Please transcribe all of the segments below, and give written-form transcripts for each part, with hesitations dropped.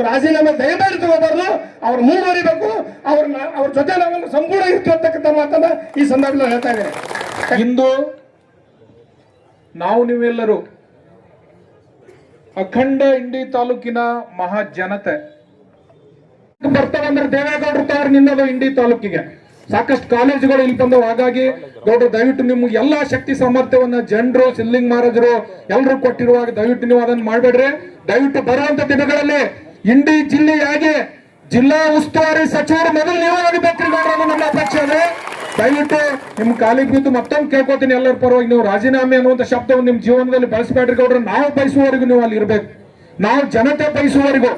ರಾಜೀನಾಮೆ ದಯಮಾಡಿ ತಗೋಬಾರ್ದು, ಅವ್ರು ಮುಂದುವರಿಬೇಕು, ಅವ್ರ ಜೊತೆ ನಾವೆಲ್ಲ ಸಂಪೂರ್ಣ ಇರ್ತೀವಿ ಅಂತಕ್ಕಂಥ ಮಾತನ್ನ ಈ ಸಂದರ್ಭದಲ್ಲಿ ಹೇಳ್ತಾ ಇದ್ದೇನೆ. ಇಂದು ನಾವು ನೀವೆಲ್ಲರೂ ಅಖಂಡ ಇಂಡಿ ತಾಲೂಕಿನ ಮಹಾ ಜನತೆ ಬರ್ತಾವಂದ್ರೆ ದೇವೇಗೌಡರು ತಾರಿನಿಂದ ಇಂಡಿ ತಾಲೂಕಿಗೆ ಸಾಕಷ್ಟು ಕಾಲೇಜುಗಳು ಇಲ್ಲಿ ಬಂದವು. ಹಾಗಾಗಿ ಗೌಡ್ರು ದಯವಿಟ್ಟು ನಿಮ್ಗೆ ಎಲ್ಲಾ ಶಕ್ತಿ ಸಾಮರ್ಥ್ಯವನ್ನ ಜನರು ಸಿದ್ಲಿಂಗ್ ಮಹಾರಾಜರು ಎಲ್ಲರೂ ಕೊಟ್ಟಿರುವಾಗ ದಯವಿಟ್ಟು ನೀವು ಅದನ್ನ ಮಾಡಬೇಡ್ರಿ. ದಯವಿಟ್ಟು ಬರುವಂತ ದಿನಗಳಲ್ಲಿ ಇಂಡಿ ಜಿಲ್ಲೆಯಾಗಿ ಜಿಲ್ಲಾ ಉಸ್ತುವಾರಿ ಸಚಿವರು ಮೊದಲು ನೀವು ಆಗಬೇಕ್ರಿ ಗೌಡ್ರ, ನಮ್ಮ ಅಪೇಕ್ಷೆ ಅದೇ. ದಯವಿಟ್ಟು ನಿಮ್ ಕಾಲಿಗೆ ಬಿದ್ದು ಮತ್ತೊಂದು ಕೇಳ್ಕೊತೀನಿ, ಎಲ್ಲರ ಪರವಾಗಿ ನೀವು ರಾಜೀನಾಮೆ ಅನ್ನುವಂತ ಶಬ್ದವನ್ನು ನಿಮ್ ಜೀವನದಲ್ಲಿ ಬಳಸಬೇಡ್ರಿ ಗೌಡ್ರ. ನಾವು ಬಯಸುವವರೆಗೂ ನೀವು ಅಲ್ಲಿ ಇರ್ಬೇಕು, ನಾವು ಜನತೆ ಬಯಸುವವರೆಗೂ,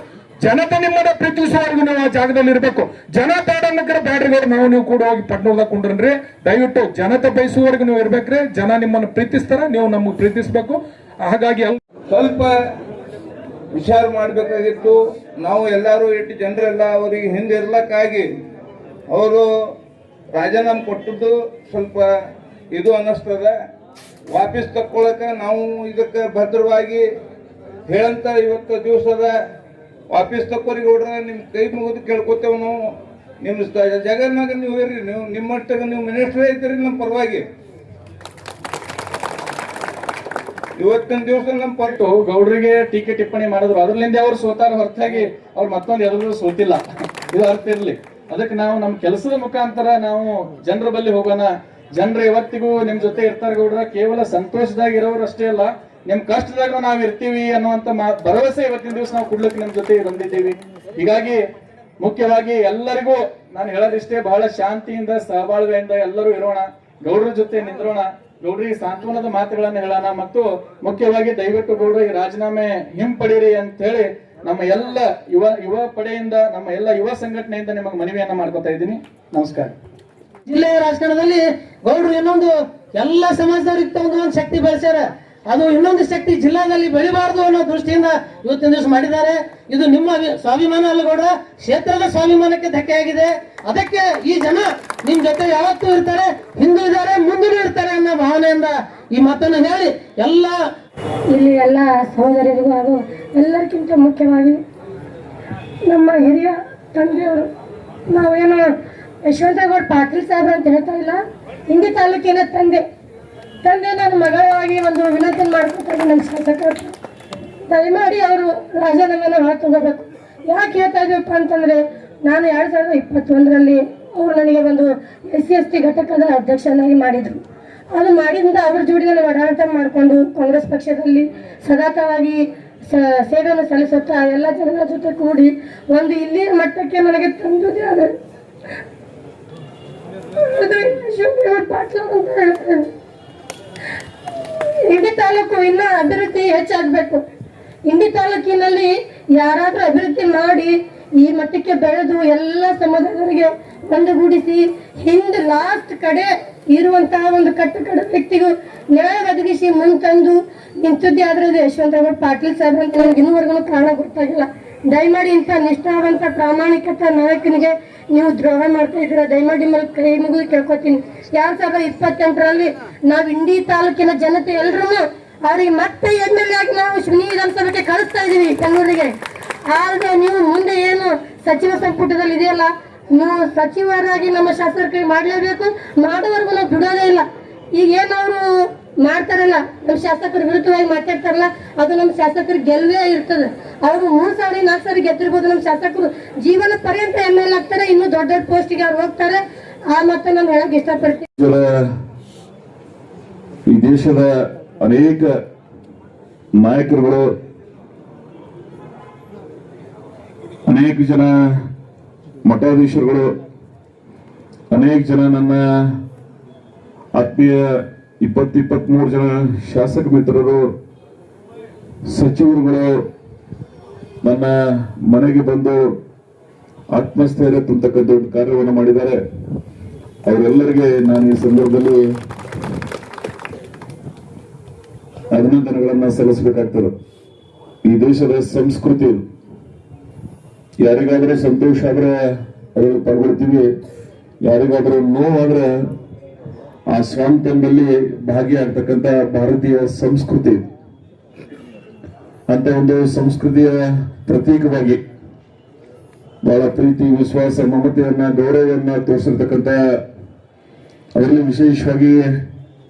ಜನತೆ ನಿಮ್ಮನ್ನ ಪ್ರೀತಿಸುವವರೆಗೂ ನೀವು ಆ ಜಾಗದಲ್ಲಿ ಇರಬೇಕು. ಜನ ಬೇಡನ್ನಕ್ರೆ ಬ್ಯಾಡ್ರಿ ಗೌಡ್ರ, ನಾವು ಕೂಡ ಹೋಗಿ ಪಟ್ನೂರ್ದಾಗ ಕುಂಡ್ರನ್ರಿ. ದಯವಿಟ್ಟು ಜನತೆ ಬಯಸುವವರೆಗೂ ನೀವು ಇರ್ಬೇಕ್ರಿ. ಜನ ನಿಮ್ಮನ್ನು ಪ್ರೀತಿಸ್ತಾರ, ನೀವು ನಮಗೆ ಪ್ರೀತಿಸ್ಬೇಕು. ಹಾಗಾಗಿ ಸ್ವಲ್ಪ ವಿಚಾರ ಮಾಡಬೇಕಾಗಿತ್ತು. ನಾವು ಎಲ್ಲರೂ ಇಟ್ಟು ಜನರೆಲ್ಲ ಅವರಿಗೆ ಹಿಂದಿರ್ಲಕ್ಕಾಗಿ ಅವರು ರಾಜೀನಾಮೆ ಕೊಟ್ಟದ್ದು ಸ್ವಲ್ಪ ಇದು ಅನ್ನಿಸ್ತದ. ವಾಪಸ್ ತಕ್ಕೊಳಕ ನಾವು ಇದಕ್ಕೆ ಭದ್ರವಾಗಿ ಹೇಳಂತ ಇವತ್ತು ದಿವಸದ ವಾಪಸ್ ತಕ್ಕೋರಿ ಗೌಡ್ರ, ನಿಮ್ಮ ಕೈ ಮುಗಿದು ಕೇಳ್ಕೊತೇವೆ ನಾವು. ನಿಮ್ಮ ಜಗನ್ನಾಗ ನೀವು ಇರ್ರಿ, ನೀವು ನಿಮ್ಮಷ್ಟಾಗ ನೀವು ಮಿನಿಸ್ಟ್ರೇ ಐತಿರಿ ನಮ್ಮ ಪರವಾಗಿ. ಇವತ್ತಿನ ದಿವಸ ನಮ್ಮ ಪಟ್ಟು ಗೌಡ್ರಿಗೆ ಟೀಕೆ ಟಿಪ್ಪಣಿ ಮಾಡಿದ್ರು, ಅದ್ರಲ್ಲಿಂದ ಅವ್ರು ಸೋತಾರ ಹೊರತಾಗಿ ಅವ್ರು ಮತ್ತೊಂದು ಎಲ್ಲರೂ ಸೋತಿಲ್ಲ. ಇದು ಅರ್ಥ ಇರ್ಲಿ. ಅದಕ್ಕೆ ನಾವು ನಮ್ಮ ಕೆಲಸದ ಮುಖಾಂತರ ನಾವು ಜನರ ಬಳಿ ಹೋಗೋಣ. ಜನರು ಇವತ್ತಿಗೂ ನಿಮ್ ಜೊತೆ ಇರ್ತಾರೆ ಗೌಡ್ರ. ಕೇವಲ ಸಂತೋಷದಾಗ ಇರೋರು ಅಷ್ಟೇ ಅಲ್ಲ, ನಿಮ್ ಕಷ್ಟದಾಗ ನಾವ್ ಇರ್ತೀವಿ ಅನ್ನುವಂತ ಭರವಸೆ ಇವತ್ತಿನ ದಿವಸ ನಾವು ಕೊಡ್ಲಿಕ್ಕೆ ನಿಮ್ ಜೊತೆ ಬಂದಿದ್ದೀವಿ. ಹೀಗಾಗಿ ಮುಖ್ಯವಾಗಿ ಎಲ್ಲರಿಗೂ ನಾನು ಹೇಳೋದಿಷ್ಟೇ, ಬಹಳ ಶಾಂತಿಯಿಂದ ಸಹಬಾಳ್ವೆಯಿಂದ ಎಲ್ಲರೂ ಇರೋಣ, ಗೌಡ್ರ ಜೊತೆ ನಿಂದ್ರೋಣ, ಗೌಡ್ರಿಗೆ ಸಾಂತ್ವನದ ಮಾತುಗಳನ್ನ ಹೇಳೋಣ. ಮತ್ತು ಮುಖ್ಯವಾಗಿ ದಯವಿಟ್ಟು ಗೌಡ್ರ ಈ ರಾಜೀನಾಮೆ ಹಿಂಪಡೀರಿ ಅಂತ ಹೇಳಿ ನಮ್ಮ ಎಲ್ಲ ಯುವ ಪಡೆಯಿಂದ, ನಮ್ಮ ಎಲ್ಲ ಯುವ ಸಂಘಟನೆಯಿಂದ ನಿಮಗೆ ಮನವಿಯನ್ನ ಮಾಡ್ಕೊತಾ ಇದ್ದೀನಿ. ನಮಸ್ಕಾರ. ಜಿಲ್ಲೆಯ ರಾಜಕಾರಣದಲ್ಲಿ ಗೌಡ್ರು ಇನ್ನೊಂದು ಎಲ್ಲ ಸಮಾಜದವ್ರಿಗೆ ಒಂದು ಶಕ್ತಿ ಬೆಳೆಸ್ಯಾರ. ಅದು ಇನ್ನೊಂದು ಶಕ್ತಿ ಜಿಲ್ಲಾದಲ್ಲಿ ಬೆಳಿಬಾರ್ದು ಅನ್ನೋ ದೃಷ್ಟಿಯಿಂದ ಇವತ್ತಿನ ದಿವಸ ಮಾಡಿದ್ದಾರೆ. ಇದು ನಿಮ್ಮ ಸ್ವಾಭಿಮಾನ ಅಲ್ಲ ಗೌಡ್ರ, ಕ್ಷೇತ್ರದ ಸ್ವಾಭಿಮಾನಕ್ಕೆ ಧಕ್ಕೆ ಆಗಿದೆ. ಅದಕ್ಕೆ ಈ ಜನ ನಿಮ್ ಜೊತೆ ಯಾವತ್ತೂ ಇರ್ತಾರೆ, ಹಿಂದೂ ಇದ್ದಾರೆ, ಮುಂದೂ ಇರ್ತಾರೆ ಅನ್ನೋ ಭಾವನೆಯಿಂದ ಈ ಮಾತನ್ನು ಹೇಳಿ ಇಲ್ಲಿ ಎಲ್ಲ ಸಹೋದರಿಗೂ ಹಾಗೂ ಎಲ್ಲರಿಗಿಂತ ಮುಖ್ಯವಾಗಿ ನಮ್ಮ ಹಿರಿಯ ತಂದೆಯವರು, ನಾವೇನು ಯಶವಂತಗೌಡ ಪಾಟೀಲ್ ಸಾಹೇಬ್ರ ಅಂತ ಹೇಳ್ತಾ ಇಲ್ಲ, ಇಂಡಿ ತಾಲೂಕಿನ ತಂದೆ ನನ್ನ ಮಗಳಾಗಿ ಒಂದು ವಿನಂತಿ ಮಾಡ್ಕೊತಾರೆ. ನನ್ನ ಶಾಸಕರು ದಯಮಾಡಿ ಅವರು ರಾಜೀನಾಮೆನ ಹೊರ ತಗೋಬೇಕು. ಯಾಕೆ ಹೇಳ್ತಾ ಇದೀವಪ್ಪ ಅಂತಂದ್ರೆ, ನಾನು 2021ರಲ್ಲಿ ಅವರು ನನಗೆ ಒಂದು SC/ST ಘಟಕದ ಅಧ್ಯಕ್ಷನಾಗಿ ಮಾಡಿದ್ರು. ಅದು ಮಾಡಿದಿಂದ ಅವ್ರ ಜೋಡಿನಲ್ಲಿ ಓಡಾಟ ಮಾಡಿಕೊಂಡು ಕಾಂಗ್ರೆಸ್ ಪಕ್ಷದಲ್ಲಿ ಸದಾತವಾಗಿ ಸೇವೆಯನ್ನು ಸಲ್ಲಿಸುತ್ತಾ ಎಲ್ಲ ಜನರ ಜೊತೆ ಕೂಡಿ ಒಂದು ಇಲ್ಲಿಯ ಮಟ್ಟಕ್ಕೆ ನನಗೆ ತಂದುದೇ ಅದು ಪಾಟೀಲ್ ಅಂತ ಹೇಳ್ತೇನೆ. ಇಂಡಿ ತಾಲೂಕು ಇನ್ನೂ ಅಭಿವೃದ್ಧಿ ಹೆಚ್ಚಾಗಬೇಕು. ಇಂಡಿ ತಾಲೂಕಿನಲ್ಲಿ ಯಾರಾದ್ರೂ ಅಭಿವೃದ್ಧಿ ಮಾಡಿ ಈ ಮಟ್ಟಕ್ಕೆ ಬೆಳೆದು ಎಲ್ಲ ಸಮುದಾಯದವರಿಗೆ ಒಂದುಗೂಡಿಸಿ ಹಿಂದೆ ಲಾಸ್ಟ್ ಕಡೆ ಇರುವಂತಹ ಒಂದು ಕಟ್ಟಕಡ ವ್ಯಕ್ತಿಗೂ ನ್ಯಾಯ ಒದಗಿಸಿ ಮುಂತಂದು ನಿಂತಿದ್ದೆ ಆದ್ರೆ ಅದು ಯಶವಂತಗೌಡ ಪಾಟೀಲ್ ಸಾಹೇಬ್ರ ಅಂತ ನನಗೆ ಇನ್ನೂವರೆಗೂ ಕಾರಣ ಗೊತ್ತಾಗಿಲ್ಲ. ದಯಮಾಡಿ ಇಂಥ ನಿಷ್ಠಾವಂತ ಪ್ರಾಮಾಣಿಕತ ನಾಯಕನಿಗೆ ನೀವು ದ್ರೋಹ ಮಾಡ್ತಾ ಇದ್ದೀರಾ. ದಯಮಾಡಿ ನಿಮ್ಮಲ್ಲಿ ಕೈ ಮುಗಿದು ಕೇಳ್ಕೊತೀನಿ. 2028ರಲ್ಲಿ ನಾವು ಇಂಡಿ ತಾಲೂಕಿನ ಜನತೆ ಎಲ್ರೂ ಅವ್ರಿಗೆ ಮತ್ತೆ MLA ಆಗಿ ನಾವು ಶಿವನಿ ವಿಧಾನಸಭೆಗೆ ಕಳಿಸ್ತಾ ಇದೀವಿ ಬೆಂಗಳೂರಿಗೆ. ಆದ್ರೆ ನೀವು ಮುಂದೆ ಏನು ಸಚಿವ ಸಂಪುಟದಲ್ಲಿ ಇದೆಯಲ್ಲ, ನೀವು ಸಚಿವರಾಗಿ ನಮ್ಮ ಶಾಸಕರಿಗೆ ಮಾಡಲೇಬೇಕು. ಮಾಡೋವರೆಗೂ ನಾವು ಬಿಡೋದೇ ಇಲ್ಲ. ಈಗ ಏನವರು ಮಾಡ್ತಾರಲ್ಲ, ನಮ್ಮ ಶಾಸಕರು ವಿರುದ್ಧವಾಗಿ ಮಾತಾಡ್ತಾರಲ್ಲ, ಅದು ನಮ್ಮ ಶಾಸಕರಿಗೆ ಗೆಲ್ಲವೇ ಇರ್ತದೆ. ಅವರು 3 ಸಾರಿ 4 ಸಾರಿ ಗೆದ್ದಿರ್ಬೋದು. ನಮ್ಮ ಶಾಸಕರು ಜೀವನ ಪರ್ಯಂತ MLA ಆಗ್ತಾರೆ, ಇನ್ನೂ ದೊಡ್ಡ ದೊಡ್ಡ ಪೋಸ್ಟಿಗೆ ಅವ್ರು ಹೋಗ್ತಾರೆ. ಆ ಮತ್ತೆ ನಾನು ಹೇಳಕ್ ಇಷ್ಟಪಡ್ತೀನಿ. ಈ ದೇಶದ ಅನೇಕ ನಾಯಕರುಗಳು, ಅನೇಕ ಜನ ಮಠಾಧೀಶರುಗಳು, ಅನೇಕ ಜನ ನನ್ನ ಆತ್ಮೀಯ 20-23 ಜನ ಶಾಸಕ ಮಿತ್ರರು, ಸಚಿವರುಗಳು ನನ್ನ ಮನೆಗೆ ಬಂದು ಆತ್ಮಸ್ಥೈರ್ಯ ತುಂಬತಕ್ಕಂಥ ದೊಡ್ಡ ಕಾರ್ಯವನ್ನು ಮಾಡಿದ್ದಾರೆ. ಅವರೆಲ್ಲರಿಗೆ ನಾನು ಈ ಸಂದರ್ಭದಲ್ಲಿ ಅಭಿನಂದನೆಗಳನ್ನ ಸಲ್ಲಿಸಬೇಕಾಗ್ತದೆ. ಈ ದೇಶದ ಸಂಸ್ಕೃತಿ, ಯಾರಿಗಾದ್ರೂ ಸಂತೋಷ ಆದ್ರೆ ಅದನ್ನು ಪಾಲ್ಗೊಳ್ತೀವಿ, ಯಾರಿಗಾದ್ರೂ ನೋವಾದ್ರೆ ಆ ಸ್ವಾತಂತ್ರ್ಯದಲ್ಲಿ ಭಾಗಿಯಾಗ್ತಕ್ಕಂಥ ಭಾರತೀಯ ಸಂಸ್ಕೃತಿ ಅಂತ ಒಂದು ಸಂಸ್ಕೃತಿಯ ಪ್ರತೀಕವಾಗಿ ಬಹಳ ಪ್ರೀತಿ ವಿಶ್ವಾಸ ಮಮತೆಯನ್ನ ಗೌರವವನ್ನ ತೋರಿಸಿರ್ತಕ್ಕಂಥ ಅದರಲ್ಲಿ ವಿಶೇಷವಾಗಿ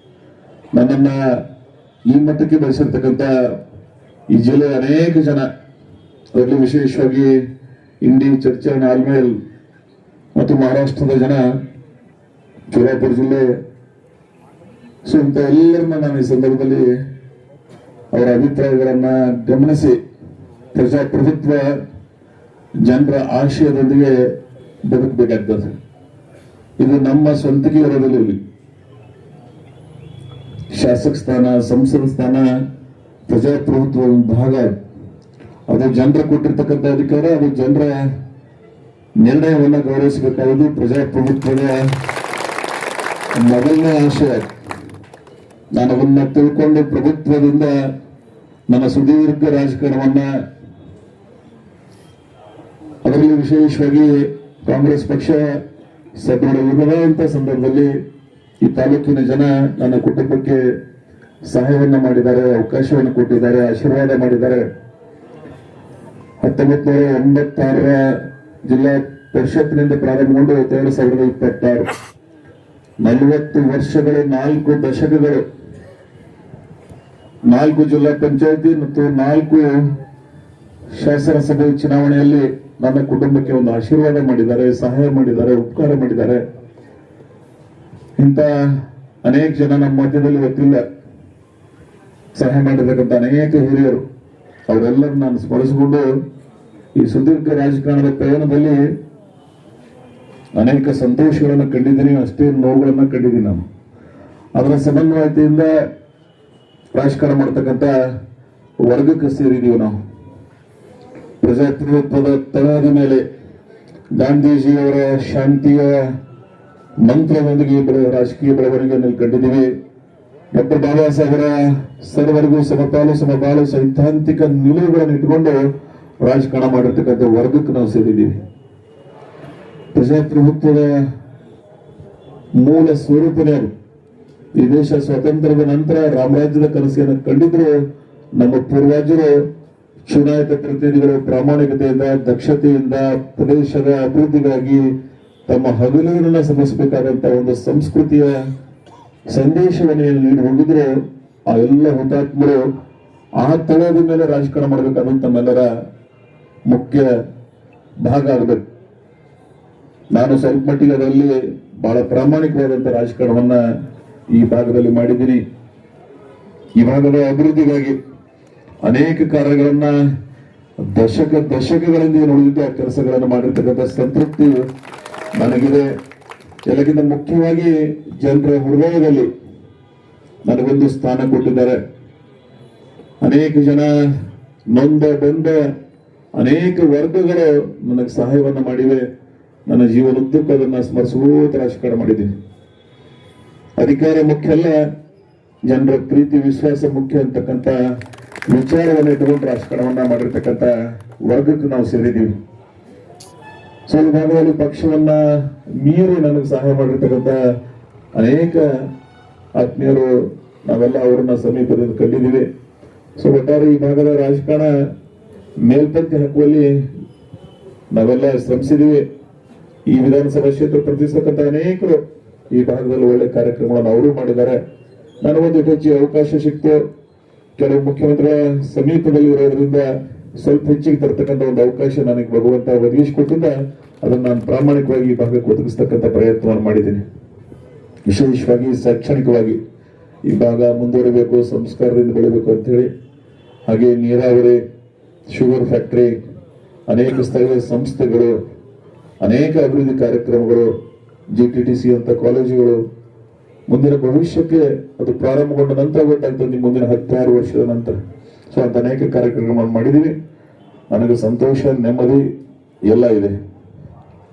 ನನ್ನನ್ನ ಈ ಮಟ್ಟಕ್ಕೆ ಬೆಳೆಸಿರ್ತಕ್ಕಂಥ ಈ ಜಿಲ್ಲೆಯ ಅನೇಕ ಜನ, ಅದರಲ್ಲಿ ವಿಶೇಷವಾಗಿ ಇಂಡಿ, ಚರ್ಚನ್, ಆಲ್ಮೇಲ್ ಮತ್ತು ಮಹಾರಾಷ್ಟ್ರದ ಜನ, ಸೋಲಾಪುರ ಜಿಲ್ಲೆ, ಸೊ ಇಂಥ ಎಲ್ಲರನ್ನ ನಾನು ಈ ಸಂದರ್ಭದಲ್ಲಿ ಅವರ ಅಭಿಪ್ರಾಯಗಳನ್ನ ಗಮನಿಸಿ ಪ್ರಜಾಪ್ರಭುತ್ವ ಜನರ ಆಶಯದೊಂದಿಗೆ ಬದುಕಬೇಕಾಗ್ತದೆ. ಇದು ನಮ್ಮ ಸ್ವಂತಿಕೆ ಇರೋದಿಲ್ಲ. ಇಲ್ಲಿ ಶಾಸಕ ಸ್ಥಾನ, ಸಂಸದ ಸ್ಥಾನ ಪ್ರಜಾಪ್ರಭುತ್ವ ಒಂದು ಭಾಗ. ಅದು ಜನರ ಕೊಟ್ಟಿರ್ತಕ್ಕಂಥ ಅಧಿಕಾರ, ಅದು ಜನರ ನಿರ್ಣಯವನ್ನ ಗೌರವಿಸಬೇಕಾಗುವುದು ಪ್ರಜಾಪ್ರಭುತ್ವದ ಮೊದಲನೇ ಆಶಯ. ನಾನು ಅದನ್ನ ತಿಳ್ಕೊಂಡು ಪ್ರಭುತ್ವದಿಂದ ನನ್ನ ಸುದೀರ್ಘ ರಾಜಕಾರಣವನ್ನ, ಅದರಲ್ಲಿ ವಿಶೇಷವಾಗಿ ಕಾಂಗ್ರೆಸ್ ಪಕ್ಷ ಸದೃಢವಿರುವಂತ ಸಂದರ್ಭದಲ್ಲಿ ಈ ತಾಲೂಕಿನ ಜನ ನನ್ನ ಕುಟುಂಬಕ್ಕೆ ಸಹಾಯವನ್ನ ಮಾಡಿದ್ದಾರೆ, ಅವಕಾಶವನ್ನು ಕೊಟ್ಟಿದ್ದಾರೆ, ಆಶೀರ್ವಾದ ಮಾಡಿದ್ದಾರೆ. 1986ರ ಜಿಲ್ಲಾ ಪರಿಷತ್ನಿಂದ ಪ್ರಾರಂಭಗೊಂಡು 2026 40 ವರ್ಷಗಳು, 4 ದಶಕಗಳು, 4 ಜಿಲ್ಲಾ ಪಂಚಾಯತಿ ಮತ್ತು 4 ಶಾಸನಸಭೆ ಚುನಾವಣೆಯಲ್ಲಿ ನನ್ನ ಕುಟುಂಬಕ್ಕೆ ಒಂದು ಆಶೀರ್ವಾದ ಮಾಡಿದ್ದಾರೆ, ಸಹಾಯ ಮಾಡಿದ್ದಾರೆ, ಉಪಕಾರ ಮಾಡಿದ್ದಾರೆ. ಇಂಥ ಅನೇಕ ಜನ ನಮ್ಮ ಮಧ್ಯದಲ್ಲಿ ಗೊತ್ತಿಲ್ಲ. ಸಹಾಯ ಮಾಡಿರ್ತಕ್ಕಂಥ ಅನೇಕ ಹಿರಿಯರು, ಅವರೆಲ್ಲರೂ ನಾನು ಸ್ಮರಿಸಿಕೊಂಡು ಈ ಸುದೀರ್ಘ ರಾಜಕಾರಣದ ಪ್ರಯಾಣದಲ್ಲಿ ಅನೇಕ ಸಂತೋಷಗಳನ್ನು ಕಂಡಿದ್ದೀನಿ, ಅಷ್ಟೇ ನೋವುಗಳನ್ನು ಕಂಡಿದ್ದೀನಿ. ನಾನು ಅದರ ಸಮನ್ವಯತೆಯಿಂದ ರಾಜಕಾರಣ ಮಾಡ್ತಕ್ಕಂಥ ವರ್ಗಕ್ಕೆ ಸೇರಿದೀವಿ. ನಾವು ಪ್ರಜಾಪ್ರಭುತ್ವದ ತಳದ ಮೇಲೆ ಗಾಂಧೀಜಿಯವರ ಶಾಂತಿಯ ಮಂತ್ರದೊಂದಿಗೆ ರಾಜಕೀಯ ಬೆಳವಣಿಗೆಯನ್ನು ಕಂಡಿದ್ದೀವಿ. ಡಾಕ್ಟರ್ ಬಾಬಾ ಸಾಹೇಬರ ಸರ್ವರಿಗೂ ಸಮಪಾಲು ಸಮಬಾಳು ಸೈದ್ಧಾಂತಿಕ ನಿಲುವುಗಳನ್ನು ಇಟ್ಟುಕೊಂಡು ರಾಜಕಾರಣ ಮಾಡಿರ್ತಕ್ಕಂಥ ವರ್ಗಕ್ಕೆ ನಾವು ಸೇರಿದ್ದೀವಿ. ಪ್ರಜಾಪ್ರಭುತ್ವದ ಮೂಲ ಸ್ವರೂಪನೇ ಅದು. ಈ ದೇಶ ಸ್ವಾತಂತ್ರ್ಯದ ನಂತರ ರಾಮರಾಜ್ಯದ ಕನಸನ್ನು ಕಂಡಿದ್ರು ನಮ್ಮ ಪೂರ್ವಜರು. ಚುನಾಯಿತ ಪ್ರತಿನಿಧಿಗಳು ಪ್ರಾಮಾಣಿಕತೆಯಿಂದ, ದಕ್ಷತೆಯಿಂದ ಪ್ರದೇಶದ ಅಭಿವೃದ್ಧಿಗಾಗಿ ತಮ್ಮ ಹಗಲುಗಳನ್ನು ಶ್ರಮಿಸಬೇಕಾದಂತ ಒಂದು ಸಂಸ್ಕೃತಿಯ ಸಂದೇಶವನ್ನು ನೀಡಿ ಹೋಗಿದ್ರು. ಆ ಎಲ್ಲ ಹುತಾತ್ಮರು ಆ ತಳದ ಮೇಲೆ ರಾಜಕಾರಣ ಮಾಡಬೇಕಾದಂತ ನಮ್ಮೆಲ್ಲರ ಮುಖ್ಯ ಭಾಗ ಆಗಬೇಕು. ನಾನು ಸ್ವಲ್ಪ ಮಟ್ಟಿಗೆ ಅದರಲ್ಲಿ ಬಹಳ ಪ್ರಾಮಾಣಿಕವಾದಂತ ರಾಜಕಾರಣವನ್ನ ಈ ಭಾಗದಲ್ಲಿ ಮಾಡಿದ್ದೀನಿ. ಈ ಭಾಗದ ಅಭಿವೃದ್ಧಿಗಾಗಿ ಅನೇಕ ಕಾರ್ಯಗಳನ್ನ ದಶಕಗಳಿಂದ ನೋಡಿದ ಕೆಲಸಗಳನ್ನು ಮಾಡಿರ್ತಕ್ಕಂಥ ಸಂತೃಪ್ತಿ ನನಗಿದೆ. ಎಲ್ಲಕ್ಕಿಂತ ಮುಖ್ಯವಾಗಿ ಜನರ ಹೃದಯದಲ್ಲಿ ನನಗೊಂದು ಸ್ಥಾನ ಕೊಟ್ಟಿದ್ದಾರೆ. ಅನೇಕ ಜನ ನೊಂದ ಬೆಂದ ಅನೇಕ ವರ್ಗಗಳು ನನಗೆ ಸಹಾಯವನ್ನ ಮಾಡಿವೆ. ನನ್ನ ಜೀವನದುದ್ದಕ್ಕೂ ಅದನ್ನ ಸ್ಮರಿಸುವಂತ ರಾಜಕಾರಣ ಮಾಡಿದ್ದೀನಿ. ಅಧಿಕಾರ ಮುಖ್ಯ ಅಲ್ಲ, ಜನರ ಪ್ರೀತಿ ವಿಶ್ವಾಸ ಮುಖ್ಯ ಅಂತಕ್ಕಂಥ ವಿಚಾರವನ್ನು ಇಟ್ಟುಕೊಂಡು ರಾಜಕಾರಣವನ್ನ ಮಾಡಿರ್ತಕ್ಕಂಥ ವರ್ಗಕ್ಕೆ ನಾವು ಸೇರಿದ್ದೀವಿ. ಸ್ವಲ್ಪ ಭಾಗದಲ್ಲಿ ಪಕ್ಷವನ್ನ ಮೀರಿ ನನಗೆ ಸಹಾಯ ಮಾಡಿರ್ತಕ್ಕಂಥ ಅನೇಕ ಆತ್ಮೀಯರು, ನಾವೆಲ್ಲ ಅವರನ್ನ ಸಮೀಪದಿಂದ ಕಂಡಿದ್ದೀವಿ. ಸೊ ಒಟ್ಟಾರೆ ಈ ಭಾಗದ ರಾಜಕಾರಣ ಮೇಲ್ಪಂಕ್ತಿ ಹಾಕುವಲ್ಲಿ ನಾವೆಲ್ಲ ಶ್ರಮಿಸಿದ್ದೀವಿ. ಈ ವಿಧಾನಸಭಾ ಕ್ಷೇತ್ರ ಪ್ರತಿಸ್ತಕ್ಕಂಥ ಅನೇಕರು ಈ ಭಾಗದಲ್ಲಿ ಒಳ್ಳೆ ಕಾರ್ಯಕ್ರಮಗಳನ್ನು ಅವರು ಮಾಡಿದ್ದಾರೆ. ನನಗೊಂದು ಹೆಚ್ಚಿಗೆ ಅವಕಾಶ ಸಿಕ್ತು. ಕೆಲವು ಮುಖ್ಯಮಂತ್ರಿಗಳ ಸಮೀಪದಲ್ಲಿ ಇರೋದ್ರಿಂದ ಸ್ವಲ್ಪ ಹೆಚ್ಚಿಗೆ ತರ್ತಕ್ಕಂಥ ಒಂದು ಅವಕಾಶ ನನಗೆ ಭಗವಂತ ಒದಗಿಸಿಕೊಟ್ಟಿದ್ದ, ಅದನ್ನು ನಾನು ಪ್ರಾಮಾಣಿಕವಾಗಿ ಈ ಭಾಗಕ್ಕೆ ಒದಗಿಸ್ತಕ್ಕಂಥ ಪ್ರಯತ್ನವನ್ನು ಮಾಡಿದ್ದೀನಿ. ವಿಶೇಷವಾಗಿ ಶೈಕ್ಷಣಿಕವಾಗಿ ಈ ಭಾಗ ಮುಂದುವರಿಬೇಕು, ಸಂಸ್ಕಾರದಿಂದ ಬೆಳಿಬೇಕು ಅಂತ ಹೇಳಿ, ಹಾಗೆ ನೀರಾವರಿ, ಶುಗರ್ ಫ್ಯಾಕ್ಟರಿ, ಅನೇಕ ಸ್ಥಳೀಯ ಸಂಸ್ಥೆಗಳು, ಅನೇಕ ಅಭಿವೃದ್ಧಿ ಕಾರ್ಯಕ್ರಮಗಳು, GTTC ಅಂತ ಕಾಲೇಜುಗಳು, ಮುಂದಿನ ಭವಿಷ್ಯಕ್ಕೆ ಅದು ಪ್ರಾರಂಭಗೊಂಡ ನಂತರ ಗೊತ್ತಾಗ್ತದೆ ಮುಂದಿನ 16 ವರ್ಷದ ನಂತರ. ಸೊ ಅಂತ ಅನೇಕ ಕಾರ್ಯಕ್ರಮಗಳನ್ನು ಮಾಡಿದ್ದೀವಿ. ನನಗೆ ಸಂತೋಷ, ನೆಮ್ಮದಿ ಎಲ್ಲ ಇದೆ.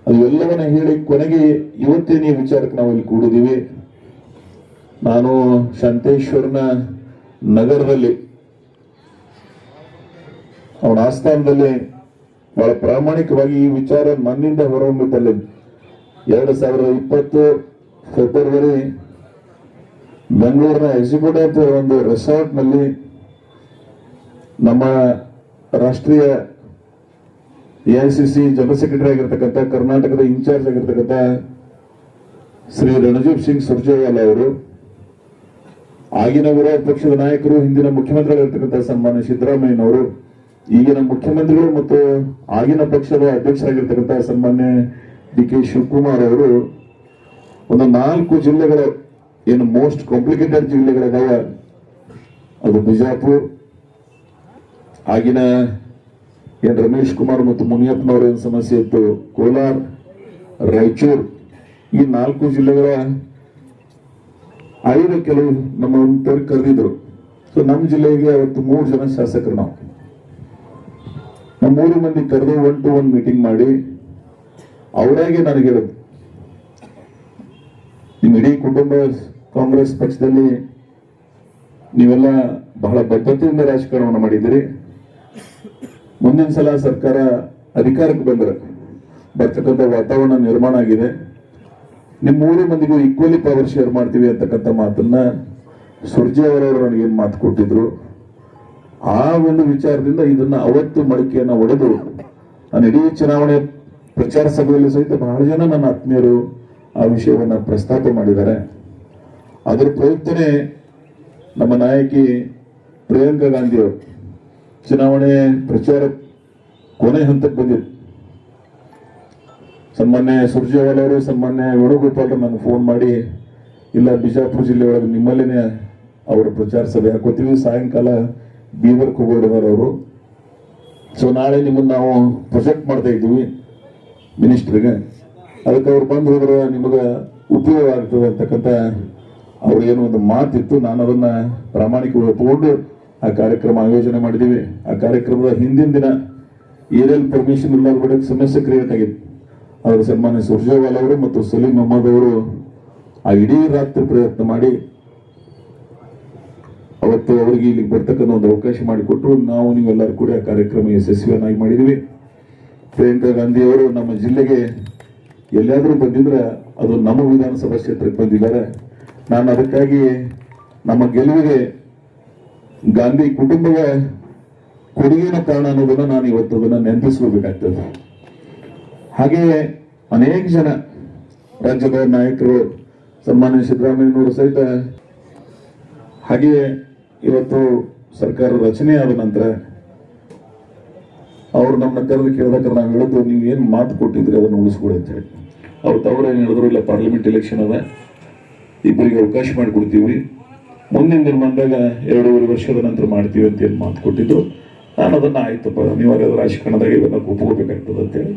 ಅದು ಎಲ್ಲವನ್ನ ಹೇಳಿ ಕೊನೆಗೆ ಇವತ್ತೇ ಈ ವಿಚಾರಕ್ಕೆ ನಾವು ಇಲ್ಲಿ ಕೂಡಿದ್ದೀವಿ. ನಾನು ಶಾಂತೇಶ್ವರನ ನಗರದಲ್ಲಿ ಅವನ ಆಸ್ಥಾನದಲ್ಲಿ ಬಹಳ ಪ್ರಾಮಾಣಿಕವಾಗಿ ಈ ವಿಚಾರ ನನ್ನಿಂದ ಹೊರಹೊಮ್ಮಿದ್ದಲ್ಲ. 2020 ಫೆಬ್ರವರಿ ಬೆಂಗಳೂರಿನ ಎಕ್ಸಿಕ್ಯೂಟಿವ್ ಒಂದು ರೆಸಾರ್ಟ್ ನಲ್ಲಿ ನಮ್ಮ ರಾಷ್ಟ್ರೀಯ AICC ಜನರಲ್ ಸೆಕ್ರೆಟರಿ ಆಗಿರ್ತಕ್ಕಂಥ ಕರ್ನಾಟಕದ ಇನ್ಚಾರ್ಜ್ ಆಗಿರ್ತಕ್ಕಂಥ ಶ್ರೀ ರಣದೀಪ್ ಸಿಂಗ್ ಸುರ್ಜೇವಾಲಾ ಅವರು, ಆಗಿನ ವಿರೋಧ ಪಕ್ಷದ ನಾಯಕರು, ಹಿಂದಿನ ಮುಖ್ಯಮಂತ್ರಿಗಳಿರ್ತಕ್ಕಂಥ ಸನ್ಮಾನ್ಯ ಸಿದ್ದರಾಮಯ್ಯನವರು, ಈಗಿನ ಮುಖ್ಯಮಂತ್ರಿಗಳು ಮತ್ತು ಆಗಿನ ಪಕ್ಷದ ಅಧ್ಯಕ್ಷರಾಗಿರ್ತಕ್ಕಂಥ ಸನ್ಮಾನ್ಯ DK ಶಿವಕುಮಾರ್ ಅವರು ಒಂದು 4 ಜಿಲ್ಲೆಗಳ ಏನು ಮೋಸ್ಟ್ ಕಾಂಪ್ಲಿಕೇಟೆಡ್ ಜಿಲ್ಲೆಗಳಿದಾವ, ಅದು ಬಿಜಾಪುರ್, ಆಗಿನ ಏನ್ ರಮೇಶ್ ಕುಮಾರ್ ಮತ್ತು ಮುನಿಯಪ್ಪನವರ ಏನ್ ಸಮಸ್ಯೆ ಇತ್ತು, ಕೋಲಾರ, ರಾಯಚೂರು, ಈ 4 ಜಿಲ್ಲೆಗಳ ಆಯ್ದ ಕೆಲವು ನಮ್ಮ ಕರೆದಿದ್ರು. ಸೊ ನಮ್ಮ ಜಿಲ್ಲೆಗೆ ಅವತ್ತು 3 ಜನ ಶಾಸಕರು, ನಮ್ಮ 3 ಮಂದಿ ಕರೆದು 1-to-1 ಮೀಟಿಂಗ್ ಮಾಡಿ ಅವರಾಗೆ ನನಗೆ ಹೇಳಿದ್ರು, ನಿಮ್ಮ ಇಡೀ ಕುಟುಂಬ ಕಾಂಗ್ರೆಸ್ ಪಕ್ಷದಲ್ಲಿ ನೀವೆಲ್ಲ ಬಹಳ ಬದ್ಧತೆಯಿಂದ ರಾಜಕಾರಣವನ್ನು ಮಾಡಿದ್ದೀರಿ. ಮುಂದಿನ ಸಲ ಸರ್ಕಾರ ಅಧಿಕಾರಕ್ಕೆ ಬರ್ತಕ್ಕಂಥ ವಾತಾವರಣ ನಿರ್ಮಾಣ ಆಗಿದೆ. ನಿಮ್ಮ 3 ಮಂದಿಗೂ ಈಕ್ವಲಿ ಪವರ್ ಶೇರ್ ಮಾಡ್ತೀವಿ ಅಂತಕ್ಕಂಥ ಮಾತನ್ನ ಸುರ್ಜೇವಾಲಾ ನನಗೇನು ಮಾತು ಕೊಟ್ಟಿದ್ರು. ಆ ಒಂದು ವಿಚಾರದಿಂದ ಇದನ್ನ ಅವತ್ತು ಮಡಿಕೆಯನ್ನ ಒಡೆದು ನಾನು ಇಡೀ ಚುನಾವಣೆ ಪ್ರಚಾರ ಸಭೆಯಲ್ಲಿ ಸಹಿತ ಬಹಳ ಜನ ನನ್ನ ಆತ್ಮೀಯರು ಆ ವಿಷಯವನ್ನ ಪ್ರಸ್ತಾಪ ಮಾಡಿದ್ದಾರೆ. ಅದರ ಪ್ರಯುಕ್ತನೇ ನಮ್ಮ ನಾಯಕಿ ಪ್ರಿಯಾಂಕಾ ಗಾಂಧಿ ಅವರು ಚುನಾವಣೆ ಪ್ರಚಾರ ಕೊನೆ ಹಂತಕ್ಕೆ ಬಂದಿತ್ತು. ಸನ್ಮಾನ್ಯ ಸುರ್ಜೇವಾಲಾ ಅವರು, ಸನ್ಮಾನ್ಯ ವೇಣುಗೋಪಾಲ್ ನನಗೆ ಫೋನ್ ಮಾಡಿ, ಇಲ್ಲ ಬಿಜಾಪುರ ಜಿಲ್ಲೆ ಒಳಗೆ ನಿಮ್ಮಲ್ಲೇನೆ ಅವರ ಪ್ರಚಾರ ಸಭೆ ಹಾಕೋತೀವಿ, ಸಾಯಂಕಾಲ ಬೀದರ್ಗೆ ಹೋಗೋಡಿದಾರೆ ಅವರು. ಸೊ ನಾಳೆ ನಿಮ್ಮನ್ನು ನಾವು ಪ್ರೊಜೆಕ್ಟ್ ಮಾಡ್ತಾ ಇದ್ದೀವಿ ಮಿನಿಸ್ಟ್ರಿಗೆ, ಅದಕ್ಕೆ ಅವ್ರು ಬಂದು ಹೋದ್ರೆ ನಿಮಗೆ ಉಪಯೋಗ ಆಗ್ತದೆ ಅಂತಕ್ಕಂಥ ಅವ್ರಿಗೇನು ಒಂದು ಮಾತಿತ್ತು. ನಾನು ಅದನ್ನ ಪ್ರಾಮಾಣಿಕವಾಗಿ ಒಪ್ಪಿಕೊಂಡು ಆ ಕಾರ್ಯಕ್ರಮ ಆಯೋಜನೆ ಮಾಡಿದ್ದೀವಿ. ಆ ಕಾರ್ಯಕ್ರಮದ ಹಿಂದಿನ ದಿನ ಏರಿಯಲ್ ಪರ್ಮಿಷನ್ ಇಲ್ಲದ ಸಮಸ್ಯೆ ಕ್ರಿಯೇಟ್ ಆಗಿತ್ತು. ಅದರ ಸನ್ಮಾನ್ಯ ಸುರ್ಜೇವಾಲಾ ಅವರು ಮತ್ತು ಸಲೀಂ ಅಹಮದ್ ಅವರು ಆ ಇಡೀ ರಾತ್ರಿ ಪ್ರಯತ್ನ ಮಾಡಿ ಅವತ್ತು ಅವರಿಗೆ ಇಲ್ಲಿಗೆ ಬರ್ತಕ್ಕಂಥ ಒಂದು ಅವಕಾಶ ಮಾಡಿಕೊಟ್ಟು ನಾವು ನೀವೆಲ್ಲರೂ ಕೂಡ ಆ ಕಾರ್ಯಕ್ರಮ ಯಶಸ್ವಿಯನ್ನಾಗಿ ಮಾಡಿದ್ವಿ. ಪ್ರಿಯಾಂಕಾ ಗಾಂಧಿ ಅವರು ನಮ್ಮ ಜಿಲ್ಲೆಗೆ ಎಲ್ಲಾದ್ರೂ ಬಂದಿದ್ರೆ ಅದು ನಮ್ಮ ವಿಧಾನಸಭಾ ಕ್ಷೇತ್ರಕ್ಕೆ ಬಂದಿದ್ದಾರೆ. ನಾನು ಅದಕ್ಕಾಗಿ ನಮ್ಮ ಗೆಲುವಿಗೆ ಗಾಂಧಿ ಕುಟುಂಬದ ಕೊಡುಗೆನ ಕಾರಣ ಅನ್ನೋದನ್ನ ನಾನು ಇವತ್ತು ಅದನ್ನ ನೆನಪಿಸ್ಕೋಬೇಕಾಗ್ತದೆ. ಹಾಗೆಯೇ ಅನೇಕ ಜನ ರಾಜ್ಯದ ನಾಯಕರು, ಸನ್ಮಾನ್ಯ ಸಿದ್ದರಾಮಯ್ಯನವರು ಸಹಿತ, ಹಾಗೆಯೇ ಇವತ್ತು ಸರ್ಕಾರ ರಚನೆ ಆದ ನಂತರ ಅವ್ರು ನಮ್ಮನ್ನ ಕರೆದು ಕೇಳಿದಾಗ ನಾವು ಹೇಳಿದ್ದು, ನೀವು ಏನು ಮಾತು ಕೊಟ್ಟಿದ್ರಿ ಅದನ್ನು ಉಳಿಸ್ಕೊಡಿ ಅಂತ ಹೇಳಿ. ಅವ್ರು ತವರೇನು ಹೇಳಿದ್ರು, ಇಲ್ಲ ಪಾರ್ಲಿಮೆಂಟ್ ಎಲೆಕ್ಷನ್ ಅದ, ಇಬ್ಬರಿಗೆ ಅವಕಾಶ ಮಾಡಿಕೊಡ್ತೀವಿ, ಮುಂದಿನ ದಿನಮಾನದಾಗ 2.5 ವರ್ಷದ ನಂತರ ಮಾಡ್ತೀವಿ ಅಂತ ಏನು ಮಾತು ಕೊಟ್ಟಿದ್ದು. ನಾನು ಅದನ್ನು ಆಯ್ತಪ್ಪ, ಅನಿವಾರ್ಯ ರಾಜಕಾರಣದಾಗ ಇವನ್ನ ಒಪ್ಕೋಬೇಕಾಗ್ತದೆ ಅಂತೇಳಿ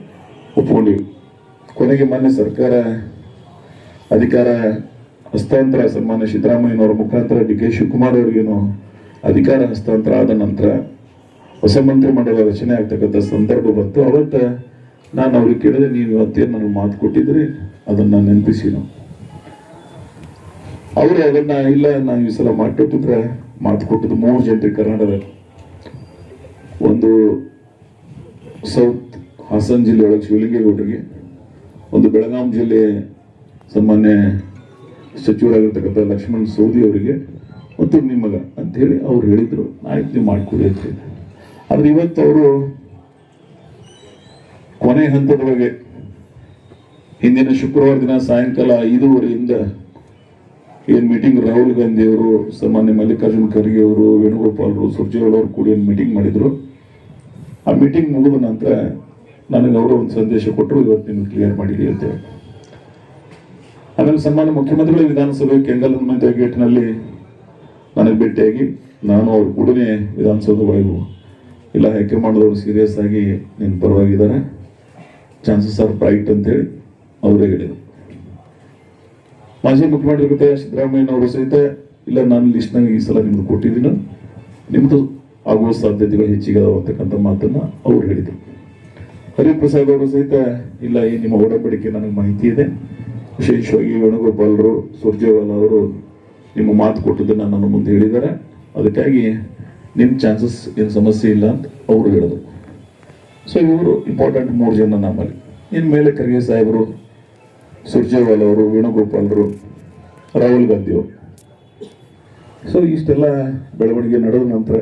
ಒಪ್ಕೊಂಡಿವಿ. ಕೊನೆಗೆ ಮೊನ್ನೆ ಸರ್ಕಾರ ಅಧಿಕಾರ ಹಸ್ತಾಂತರ ಸನ್ಮಾನ್ಯ ಸಿದ್ದರಾಮಯ್ಯನವರ ಮುಖಾಂತರ DK ಶಿವಕುಮಾರ್ ಅವರಿಗೇನು ಅಧಿಕಾರ ಹಸ್ತಾಂತರ ಆದ ನಂತರ ಹೊಸ ಮಂತ್ರಿಮಂಡಲ ರಚನೆ ಆಗ್ತಕ್ಕಂಥ ಸಂದರ್ಭ ಬಂತು. ಅವತ್ತ ನಾನು ಅವ್ರಿಗೆ ಕೇಳಿದೆ, ನೀವು ಇವತ್ತೇನು ನನಗೆ ಮಾತು ಕೊಟ್ಟಿದ್ರಿ ಅದನ್ನ ನೆನಪಿಸಿ. ಅವರು ಅದನ್ನ ಇಲ್ಲ, ನಾನು ಈ ಸಲ ಮಾಡಿಕೊಟ್ಟಿದ್ರೆ ಮಾತು ಕೊಟ್ಟದ್ದು 3 ಜನರಿಗೆ ಕರ್ನಾಟಕದ, ಒಂದು ಸೌತ್ ಹಾಸನ್ ಜಿಲ್ಲೆ ಒಳಗೆ ಶಿವಲಿಂಗೇಗೌಡರಿಗೆ, ಒಂದು ಬೆಳಗಾಂ ಜಿಲ್ಲೆ ಸನ್ಮಾನ್ಯ ಸಚಿವರಾಗಿರ್ತಕ್ಕಂಥ ಲಕ್ಷ್ಮಣ್ ಸವದಿ ಅವರಿಗೆ, ಮತ್ತು ನಿಮಗ ಅಂತ ಹೇಳಿ ಅವ್ರು ಹೇಳಿದ್ರು. ಆಯ್ತು, ನೀವು ಮಾಡಿಕೊಡಿ ಅಂತ ಹೇಳಿ. ಆದ್ರೆ ಇವತ್ತು ಅವರು ಕೊನೆ ಹಂತದೊಳಗೆ ಹಿಂದಿನ ಶುಕ್ರವಾರ ದಿನ ಸಾಯಂಕಾಲ 5:30ಯಿಂದ ಏನ್ ಮೀಟಿಂಗ್ ರಾಹುಲ್ ಗಾಂಧಿ ಅವರು, ಸನ್ಮಾನ್ಯ ಮಲ್ಲಿಕಾರ್ಜುನ್ ಖರ್ಗೆ ಅವರು, ವೇಣುಗೋಪಾಲ್ ಸುರ್ಜೇವಾಲಾ ಅವರು ಕೂಡಿ ಮೀಟಿಂಗ್ ಮಾಡಿದ್ರು. ಆ ಮೀಟಿಂಗ್ ಮುಗಿದ ನಂತರ ನನಗೆ ಅವರು ಒಂದು ಸಂದೇಶ ಕೊಟ್ಟರು, ಇವತ್ತು ನಿಮ್ಗೆ ಕ್ಲಿಯರ್ ಮಾಡಿರಿ ಅಂತ ಹೇಳಿ. ಆಮೇಲೆ ಸನ್ಮಾನ್ಯ ಮುಖ್ಯಮಂತ್ರಿಗಳ ವಿಧಾನಸಭೆ ಕೆಂಗಲ್ ಗೇಟ್ನಲ್ಲಿ ನನಗೆ ಭೇಟಿಯಾಗಿ, ನಾನು ಅವ್ರ ಕೂಡನೇ ವಿಧಾನಸೌಧ ಒಳಗೂ, ಇಲ್ಲ ಹೈಕಮಾಂಡ್ದವರು ಸೀರಿಯಸ್ ಆಗಿ ನಿನ್ನ ಪರವಾಗಿದ್ದಾರೆ, ಚಾನ್ಸಸ್ ಆರ್ ಬ್ರೈಟ್ ಅಂತೇಳಿ ಅವರೇ ಹೇಳಿದರು. ಮಾಜಿ ಮುಖ್ಯಮಂತ್ರಿ ಸಿದ್ದರಾಮಯ್ಯನವರು ಸಹಿತ, ಇಲ್ಲ ನಾನು ಲಿಸ್ಟ್ನಾಗ ಈ ಸಲ ನಿಮ್ದು ಕೊಟ್ಟಿದ್ದೀನಿ, ನಿಮ್ದು ಆಗುವ ಸಾಧ್ಯತೆಗಳು ಹೆಚ್ಚಿಗೆ ಅಂತಕ್ಕಂಥ ಮಾತನ್ನ ಅವ್ರು ಹೇಳಿದರು. ಹರಿಪ್ರಸಾದ್ ಅವರು ಸಹಿತ, ಇಲ್ಲ ಈ ನಿಮ್ಮ ಒಡಂಬಡಿಕೆ ನನಗೆ ಮಾಹಿತಿ ಇದೆ, ವಿಶೇಷವಾಗಿ ವೇಣುಗೋಪಾಲರು, ಸುರ್ಜೇವಾಲಾ ಅವರು ನಿಮ್ಮ ಮಾತು ಕೊಟ್ಟದನ್ನ ನನ್ನ ಮುಂದೆ ಹೇಳಿದ್ದಾರೆ, ಅದಕ್ಕಾಗಿ ನಿಮ್ಮ ಚಾನ್ಸಸ್ ಏನು ಸಮಸ್ಯೆ ಇಲ್ಲ ಅಂತ ಅವರು ಹೇಳಿದ್ರು. ಸೊ ಇವರು ಇಂಪಾರ್ಟೆಂಟ್ 3 ಜನ ನಮ್ಮಲ್ಲಿ. ಇನ್ನು ಮೇಲೆ ಖರ್ಗೆ ಸಾಹೇಬರು, ಸುರ್ಜೇವಾಲಾ ಅವರು, ವೇಣುಗೋಪಾಲರು, ರಾಹುಲ್ ಗಾಂಧಿ ಅವರು. ಸೊ ಇಷ್ಟೆಲ್ಲ ಬೆಳವಣಿಗೆ ನಡೆದ ನಂತರ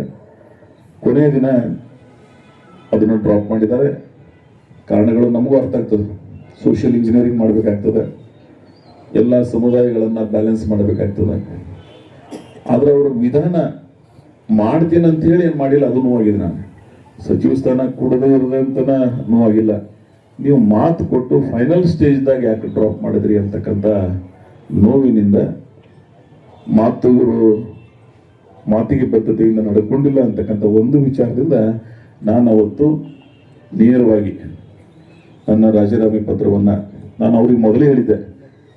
ಕೊನೆಯ ದಿನ ಅದನ್ನು ಡ್ರಾಪ್ ಮಾಡಿದ್ದಾರೆ. ಕಾರಣಗಳು ನಮಗೂ ಅರ್ಥ ಆಗ್ತದೆ. ಸೋಷಿಯಲ್ ಇಂಜಿನಿಯರಿಂಗ್ ಮಾಡಬೇಕಾಗ್ತದೆ, ಎಲ್ಲ ಸಮುದಾಯಗಳನ್ನು ಬ್ಯಾಲೆನ್ಸ್ ಮಾಡಬೇಕಾಗ್ತದೆ. ಆದರೆ ಅವರ ವಿಧಾನ ಮಾಡ್ತೀನಿ ಅಂತ ಹೇಳಿ ಏನು ಮಾಡಿಲ್ಲ, ಅದು ನೋವಾಗಿದೆ. ನಾನು ಸಚಿವ ಸ್ಥಾನ ಕೊಡದೇ ಇರದೆ ಅಂತನ ನೋವಾಗಿಲ್ಲ. ನೀವು ಮಾತು ಕೊಟ್ಟು ಫೈನಲ್ ಸ್ಟೇಜ್ದಾಗ ಯಾಕೆ ಡ್ರಾಪ್ ಮಾಡಿದ್ರಿ ಅಂತಕ್ಕಂಥ ನೋವಿನಿಂದ, ಮಾತಿಗೆ ಬದ್ಧತೆಯಿಂದ ನಡ್ಕೊಂಡಿಲ್ಲ ಅಂತಕ್ಕಂಥ ಒಂದು ವಿಚಾರದಿಂದ ನಾನು ಅವತ್ತು ನೇರವಾಗಿ ನನ್ನ ರಾಜೀನಾಮೆ ಪತ್ರವನ್ನು ನಾನು ಅವ್ರಿಗೆ ಮೊದಲೇ ಹೇಳಿದ್ದೆ,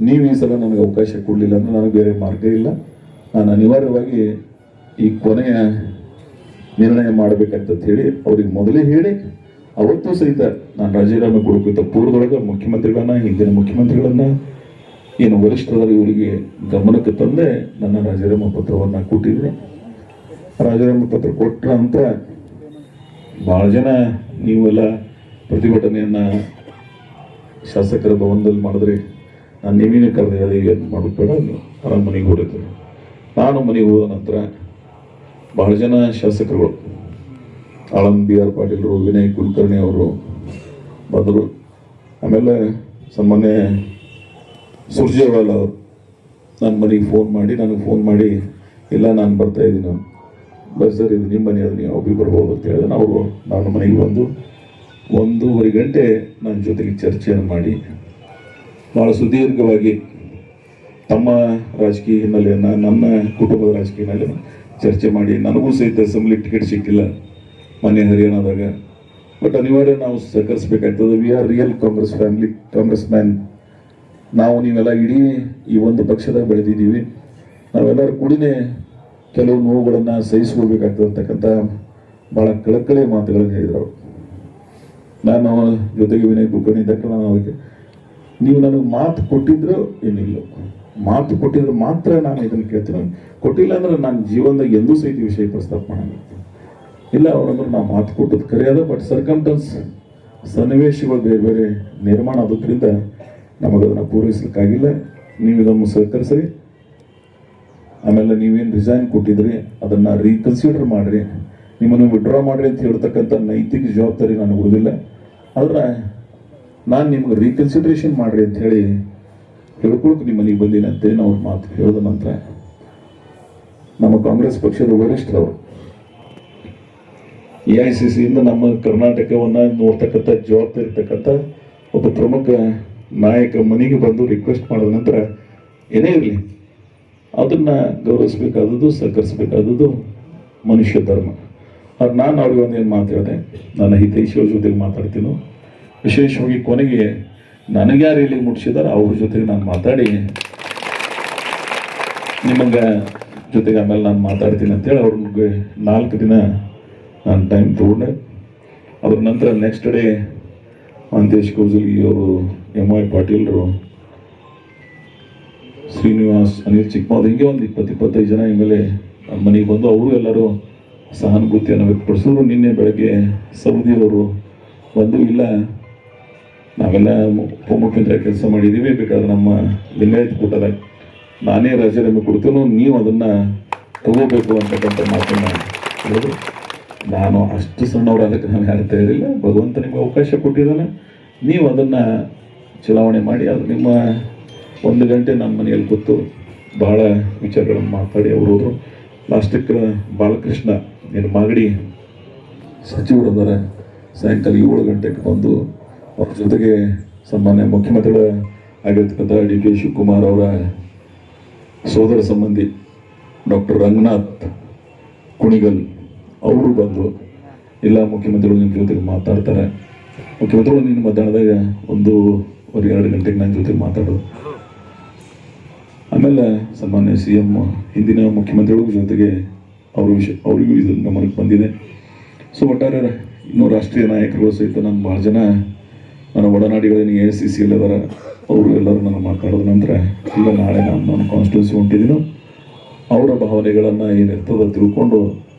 ನೀವು ಈ ಸಲ ನನಗೆ ಅವಕಾಶ ಕೊಡಲಿಲ್ಲ ಅಂದರೆ ನನಗೆ ಬೇರೆ ಮಾರ್ಗ ಇಲ್ಲ, ನಾನು ಅನಿವಾರ್ಯವಾಗಿ ಈ ಕೊನೆಯ ನಿರ್ಣಯ ಮಾಡಬೇಕಂತ ಹೇಳಿ ಅವ್ರಿಗೆ ಮೊದಲೇ ಹೇಳಿ, ಅವತ್ತು ಸಹಿತ ನಾನು ರಾಜೀನಾಮೆ ಕೊಡೋಕ್ಕಿಂತ ಪೂರ್ವದೊಳಗೆ ಮುಖ್ಯಮಂತ್ರಿಗಳನ್ನ, ಹಿಂದಿನ ಮುಖ್ಯಮಂತ್ರಿಗಳನ್ನ, ಏನು ವರಿಷ್ಠರಾಗಿ ಇವರಿಗೆ ಗಮನಕ್ಕೆ ತಂದೆ ನನ್ನ ರಾಜೀನಾಮೆ ಪತ್ರವನ್ನು ಕೊಟ್ಟಿದ್ದೀನಿ. ರಾಜೀನಾಮೆ ಪತ್ರ ಕೊಟ್ರ ಅಂತ ಭಾಳ ಜನ ನೀವೆಲ್ಲ ಪ್ರತಿಭಟನೆಯನ್ನು ಶಾಸಕರ ಭವನದಲ್ಲಿ ಮಾಡಿದ್ರಿ. ನಾನು ನೀವೇನೇ ಕರೆದೆ ಅದು ಏನು ಮಾಡೋದು ಬೇಡ, ನಾನು ಮನೆಗೆ ಹೋಗಿದ್ದೆ. ನಾನು ಮನೆಗೆ ಹೋದ ನಂತರ ಭಾಳ ಜನ ಶಾಸಕರುಗಳು, ಆಳಂದ್ BR ಪಾಟೀಲರು, ವಿನಯ್ ಕುಲಕರ್ಣಿ ಅವರು ಬಂದರು. ಆಮೇಲೆ ಸಾಮಾನ್ಯ ಸುರ್ಜೇವಾಲ ಅವರು ನನ್ನ ಮನೆಗೆ ನನಗೆ ಫೋನ್ ಮಾಡಿ ಇಲ್ಲ ನಾನು ಬರ್ತಾ ಇದ್ದೀನಿ, ಬಸ್ ಸರ್ ಇದು ನಿಮ್ಮ ಮನೆ, ಅದು ನೀವು ಒಬ್ಬಿ ಬರ್ಬೋದು ಅಂತ ಹೇಳಿದ್ರೆ ನಾನು ಮನೆಗೆ ಬಂದು 1.5 ಗಂಟೆ ನನ್ನ ಜೊತೆಗೆ ಚರ್ಚೆಯನ್ನು ಮಾಡಿ ಭಾಳ ಸುದೀರ್ಘವಾಗಿ ತಮ್ಮ ರಾಜಕೀಯ ಹಿನ್ನೆಲೆಯನ್ನು, ನನ್ನ ಕುಟುಂಬದ ರಾಜಕೀಯ ಹಿನ್ನೆಲೆಯನ್ನು ಚರ್ಚೆ ಮಾಡಿ, ನನಗೂ ಸಹಿತ ಅಸೆಂಬ್ಲಿ ಟಿಕೆಟ್ ಸಿಕ್ಕಿಲ್ಲ ಮೊನ್ನೆ ಹರಿಯಾಣದಾಗ. ಬಟ್ ಅನಿವಾರ್ಯ ನಾವು ಸಹಕರಿಸಬೇಕಾಗ್ತದೆ. We are real Congress family, Congress man. ನಾವು ನೀವೆಲ್ಲ ಇಡೀ ಈ ಒಂದು ಪಕ್ಷದಾಗ ಬೆಳೆದಿದ್ದೀವಿ. ನಾವೆಲ್ಲರೂ ಕೂಡಿನೇ ಕೆಲವು ನೋವುಗಳನ್ನು ಸಹಿಸ್ಕೋಬೇಕಾಗ್ತದೆ ಅಂತಕ್ಕಂಥ ಭಾಳ ಕಳಕಳಿ ಮಾತುಗಳನ್ನು ಹೇಳಿದರು. ನಾನು ಜೊತೆಗೆ ವಿನಯ್ ಕುಲಕರ್ಣಿ ಇದ್ದಕ್ಕೆ ನಾನು ಅವರಿಗೆ, ನೀವು ನನಗೆ ಮಾತು ಕೊಟ್ಟಿದ್ರು ಏನಿಲ್ಲ, ಮಾತು ಕೊಟ್ಟಿದ್ರೆ ಮಾತ್ರ ನಾನು ಇದನ್ನು ಕೇಳ್ತೀನಿ, ಕೊಟ್ಟಿಲ್ಲ ಅಂದ್ರೆ ನಾನು ಜೀವನದಾಗ ಎಂದೂ ಸಹಿತ ವಿಷಯ ಪ್ರಸ್ತಾಪ ಮಾಡೋಣ ಇಲ್ಲ. ಅವರಂದ್ರೆ ನಾವು ಮಾತು ಕೊಟ್ಟದ್ದು ಕರೆ ಅದ, ಬಟ್ ಸರ್ಕಮ್ಟನ್ಸ್ ಸನ್ನಿವೇಶಗಳು ಬೇರೆ ಬೇರೆ ನಿರ್ಮಾಣ ಆಗೋದ್ರಿಂದ ನಮಗದನ್ನು ಪೂರೈಸಲಿಕ್ಕಾಗಿಲ್ಲ. ನೀವು ಇದನ್ನು ಸಹಕರಿಸ್ರಿ. ಆಮೇಲೆ ನೀವೇನು ರಿಸೈನ್ ಕೊಟ್ಟಿದ್ರಿ ಅದನ್ನು ರೀಕನ್ಸಿಡರ್ ಮಾಡಿರಿ, ನಿಮ್ಮನ್ನು ವಿಡ್ರಾ ಮಾಡಿರಿ ಅಂತ ಹೇಳ್ತಕ್ಕಂಥ ನೈತಿಕ ಜವಾಬ್ದಾರಿ ನನಗೆ ಉಳಿದಿಲ್ಲ. ಆದರೆ ನಾನು ನಿಮ್ಗೆ ರೀಕನ್ಸಿಡರೇಷನ್ ಮಾಡಿರಿ ಅಂತ ಹೇಳಿ ಹೇಳ್ಕೊಳಕ್ಕೆ ನಿಮ್ಮ ಮನೆಗೆ ಬಂದಿನ ಅಂತೇನು ಅವ್ರ ಮಾತು ಹೇಳಿದ ನಂತರ ನಮ್ಮ ಕಾಂಗ್ರೆಸ್ ಪಕ್ಷದ ವರಿಷ್ಠರವರು AICCಯಿಂದ ನಮ್ಮ ಕರ್ನಾಟಕವನ್ನು ನೋಡ್ತಕ್ಕಂಥ ಜವಾಬ್ದಾರಿ ಇರ್ತಕ್ಕಂಥ ಒಬ್ಬ ಪ್ರಮುಖ ನಾಯಕ ಮನೆಗೆ ಬಂದು ರಿಕ್ವೆಸ್ಟ್ ಮಾಡಿದ ನಂತರ ಏನೇ ಇರಲಿ ಅದನ್ನು ಗೌರವಿಸಬೇಕಾದದ್ದು, ಸಹಕರಿಸಬೇಕಾದದ್ದು ಮನುಷ್ಯ ಧರ್ಮ. ಅದು ನಾನು ಅವ್ರಿಗೆ ಒಂದೇನು ಮಾತು ಹೇಳಿದೆ, ನನ್ನ ಹಿತೈಷಿಗಳ ಜೊತೆಗೆ ಮಾತಾಡ್ತೀನೋ, ವಿಶೇಷವಾಗಿ ಕೊನೆಗೆ ನನಗೆ ಯಾರು ಇಲ್ಲಿ ಮುಟ್ಟಿಸಿದಾರೆ ಅವ್ರ ಜೊತೆಗೆ ನಾನು ಮಾತಾಡಿ ನಿಮಗೆ ಜೊತೆಗೆ ಆಮೇಲೆ ನಾನು ಮಾತಾಡ್ತೀನಿ ಅಂತೇಳಿ ಅವ್ರಿಗೆ 4 ದಿನ ನಾನು ಟೈಮ್ ತೊಗೊಂಡೆ. ಅದ್ರ ನಂತರ ನೆಕ್ಸ್ಟ್ ಡೇ ಮಂತೇಶ್ ಕೌಜಲ್ಗಿ ಅವರು, MY ಪಾಟೀಲ್ರು, ಶ್ರೀನಿವಾಸ್, ಅನಿಲ್ ಚಿಕ್ಕಮಾವ್, ಹೀಗೆ ಒಂದು 20-25 ಜನ ಮೇಲೆ ನಮ್ಮ ಮನೆಗೆ ಬಂದು ಅವರು ಎಲ್ಲರೂ ಸಹಾನುಭೂತಿಯನ್ನು ವ್ಯಕ್ತಪಡಿಸಿದ್ರು. ನಿನ್ನೆ ಬೆಳಗ್ಗೆ ಸೌದಿಯವರು ಬಂದು, ಇಲ್ಲ ನಾವೆಲ್ಲ ಉಪಮುಖ್ಯಮಂತ್ರಿ ಕೆಲಸ ಮಾಡಿದ್ದೀವಿ, ಬೇಕಾದ್ರೆ ನಮ್ಮ ಲಿಂಗಾಯತ್ ಕೂಟದಾಗ ನಾನೇ ರಾಜೀನಾಮೆ ಕೊಡ್ತೇನೋ, ನೀವು ಅದನ್ನು ತಗೋಬೇಕು ಅಂತಕ್ಕಂಥ ಮಾತನ್ನು ಹೇಳಿದ್ರು. ನಾನು ಅಷ್ಟು ಸಣ್ಣವ್ರು ಅದಕ್ಕೆ ನಾನು ಹೇಳ್ತಾ ಇರಲಿಲ್ಲ, ಭಗವಂತ ನಿಮಗೆ ಅವಕಾಶ ಕೊಟ್ಟಿದ್ದಾನೆ, ನೀವು ಅದನ್ನು ಚಲಾವಣೆ ಮಾಡಿ. ಅದು ನಿಮ್ಮ 1 ಗಂಟೆ ನನ್ನ ಮನೆಯಲ್ಲಿ ಕೂತು ಭಾಳ ವಿಚಾರಗಳನ್ನು ಮಾತಾಡಿ ಅವರು ಹೋದರು. ಲಾಸ್ಟಕ್ಕೆ ಬಾಲಕೃಷ್ಣ ನಿನ್ನ ಮಾಗಡಿ ಸಚಿವರು ಅದರ ಸಾಯಂಕಾಲ 7 ಗಂಟೆಗೆ ಬಂದು ಅವ್ರ ಜೊತೆಗೆ ಸಾಮಾನ್ಯ ಮುಖ್ಯಮಂತ್ರಿಗಳ ಆಗಿರ್ತಕ್ಕಂಥ DK ಶಿವಕುಮಾರ್ ಅವರ ಸೋದರ ಸಂಬಂಧಿ ಡಾಕ್ಟರ್ ರಂಗನಾಥ್ ಕುಣಿಗಲ್ ಅವರು ಬಂದು, ಇಲ್ಲ ಮುಖ್ಯಮಂತ್ರಿಗಳು ನಿಮ್ಮ ಜೊತೆಗೆ ಮಾತಾಡ್ತಾರೆ, ಮುಖ್ಯಮಂತ್ರಿಗಳು ನಿನ್ನ ಮಧ್ಯಾಹ್ನದಾಗ 1-2 ಗಂಟೆಗೆ ನನ್ನ ಜೊತೆಗೆ ಮಾತಾಡೋದು. ಆಮೇಲೆ ಸಾಮಾನ್ಯ CM ಹಿಂದಿನ ಮುಖ್ಯಮಂತ್ರಿಗಳ ಜೊತೆಗೆ ಅವರಿಗೂ ಇದು ಗಮನಕ್ಕೆ ಬಂದಿದೆ. ಸೊ ಒಟ್ಟಾರೆ ಇನ್ನೂ ರಾಷ್ಟ್ರೀಯ ನಾಯಕರುಗಳು ಸಹಿತ ನಾನು ಭಾಳ ಜನ ನನ್ನ ಒಡನಾಡಿಗಳೇನು AICC ಅದಾರ, ಅವರು ಎಲ್ಲರೂ ನಾನು ಮಾತಾಡೋದ ನಂತರ ಇಲ್ಲ ನಾಳೆ ನಾನು ಕಾನ್ಸ್ಟಿಟ್ಯೂನ್ಸಿ ಹೊಂಟಿದ್ದೀನೋ ಅವರ ಭಾವನೆಗಳನ್ನು ಏನಿರ್ತದೋ ತಿಳ್ಕೊಂಡು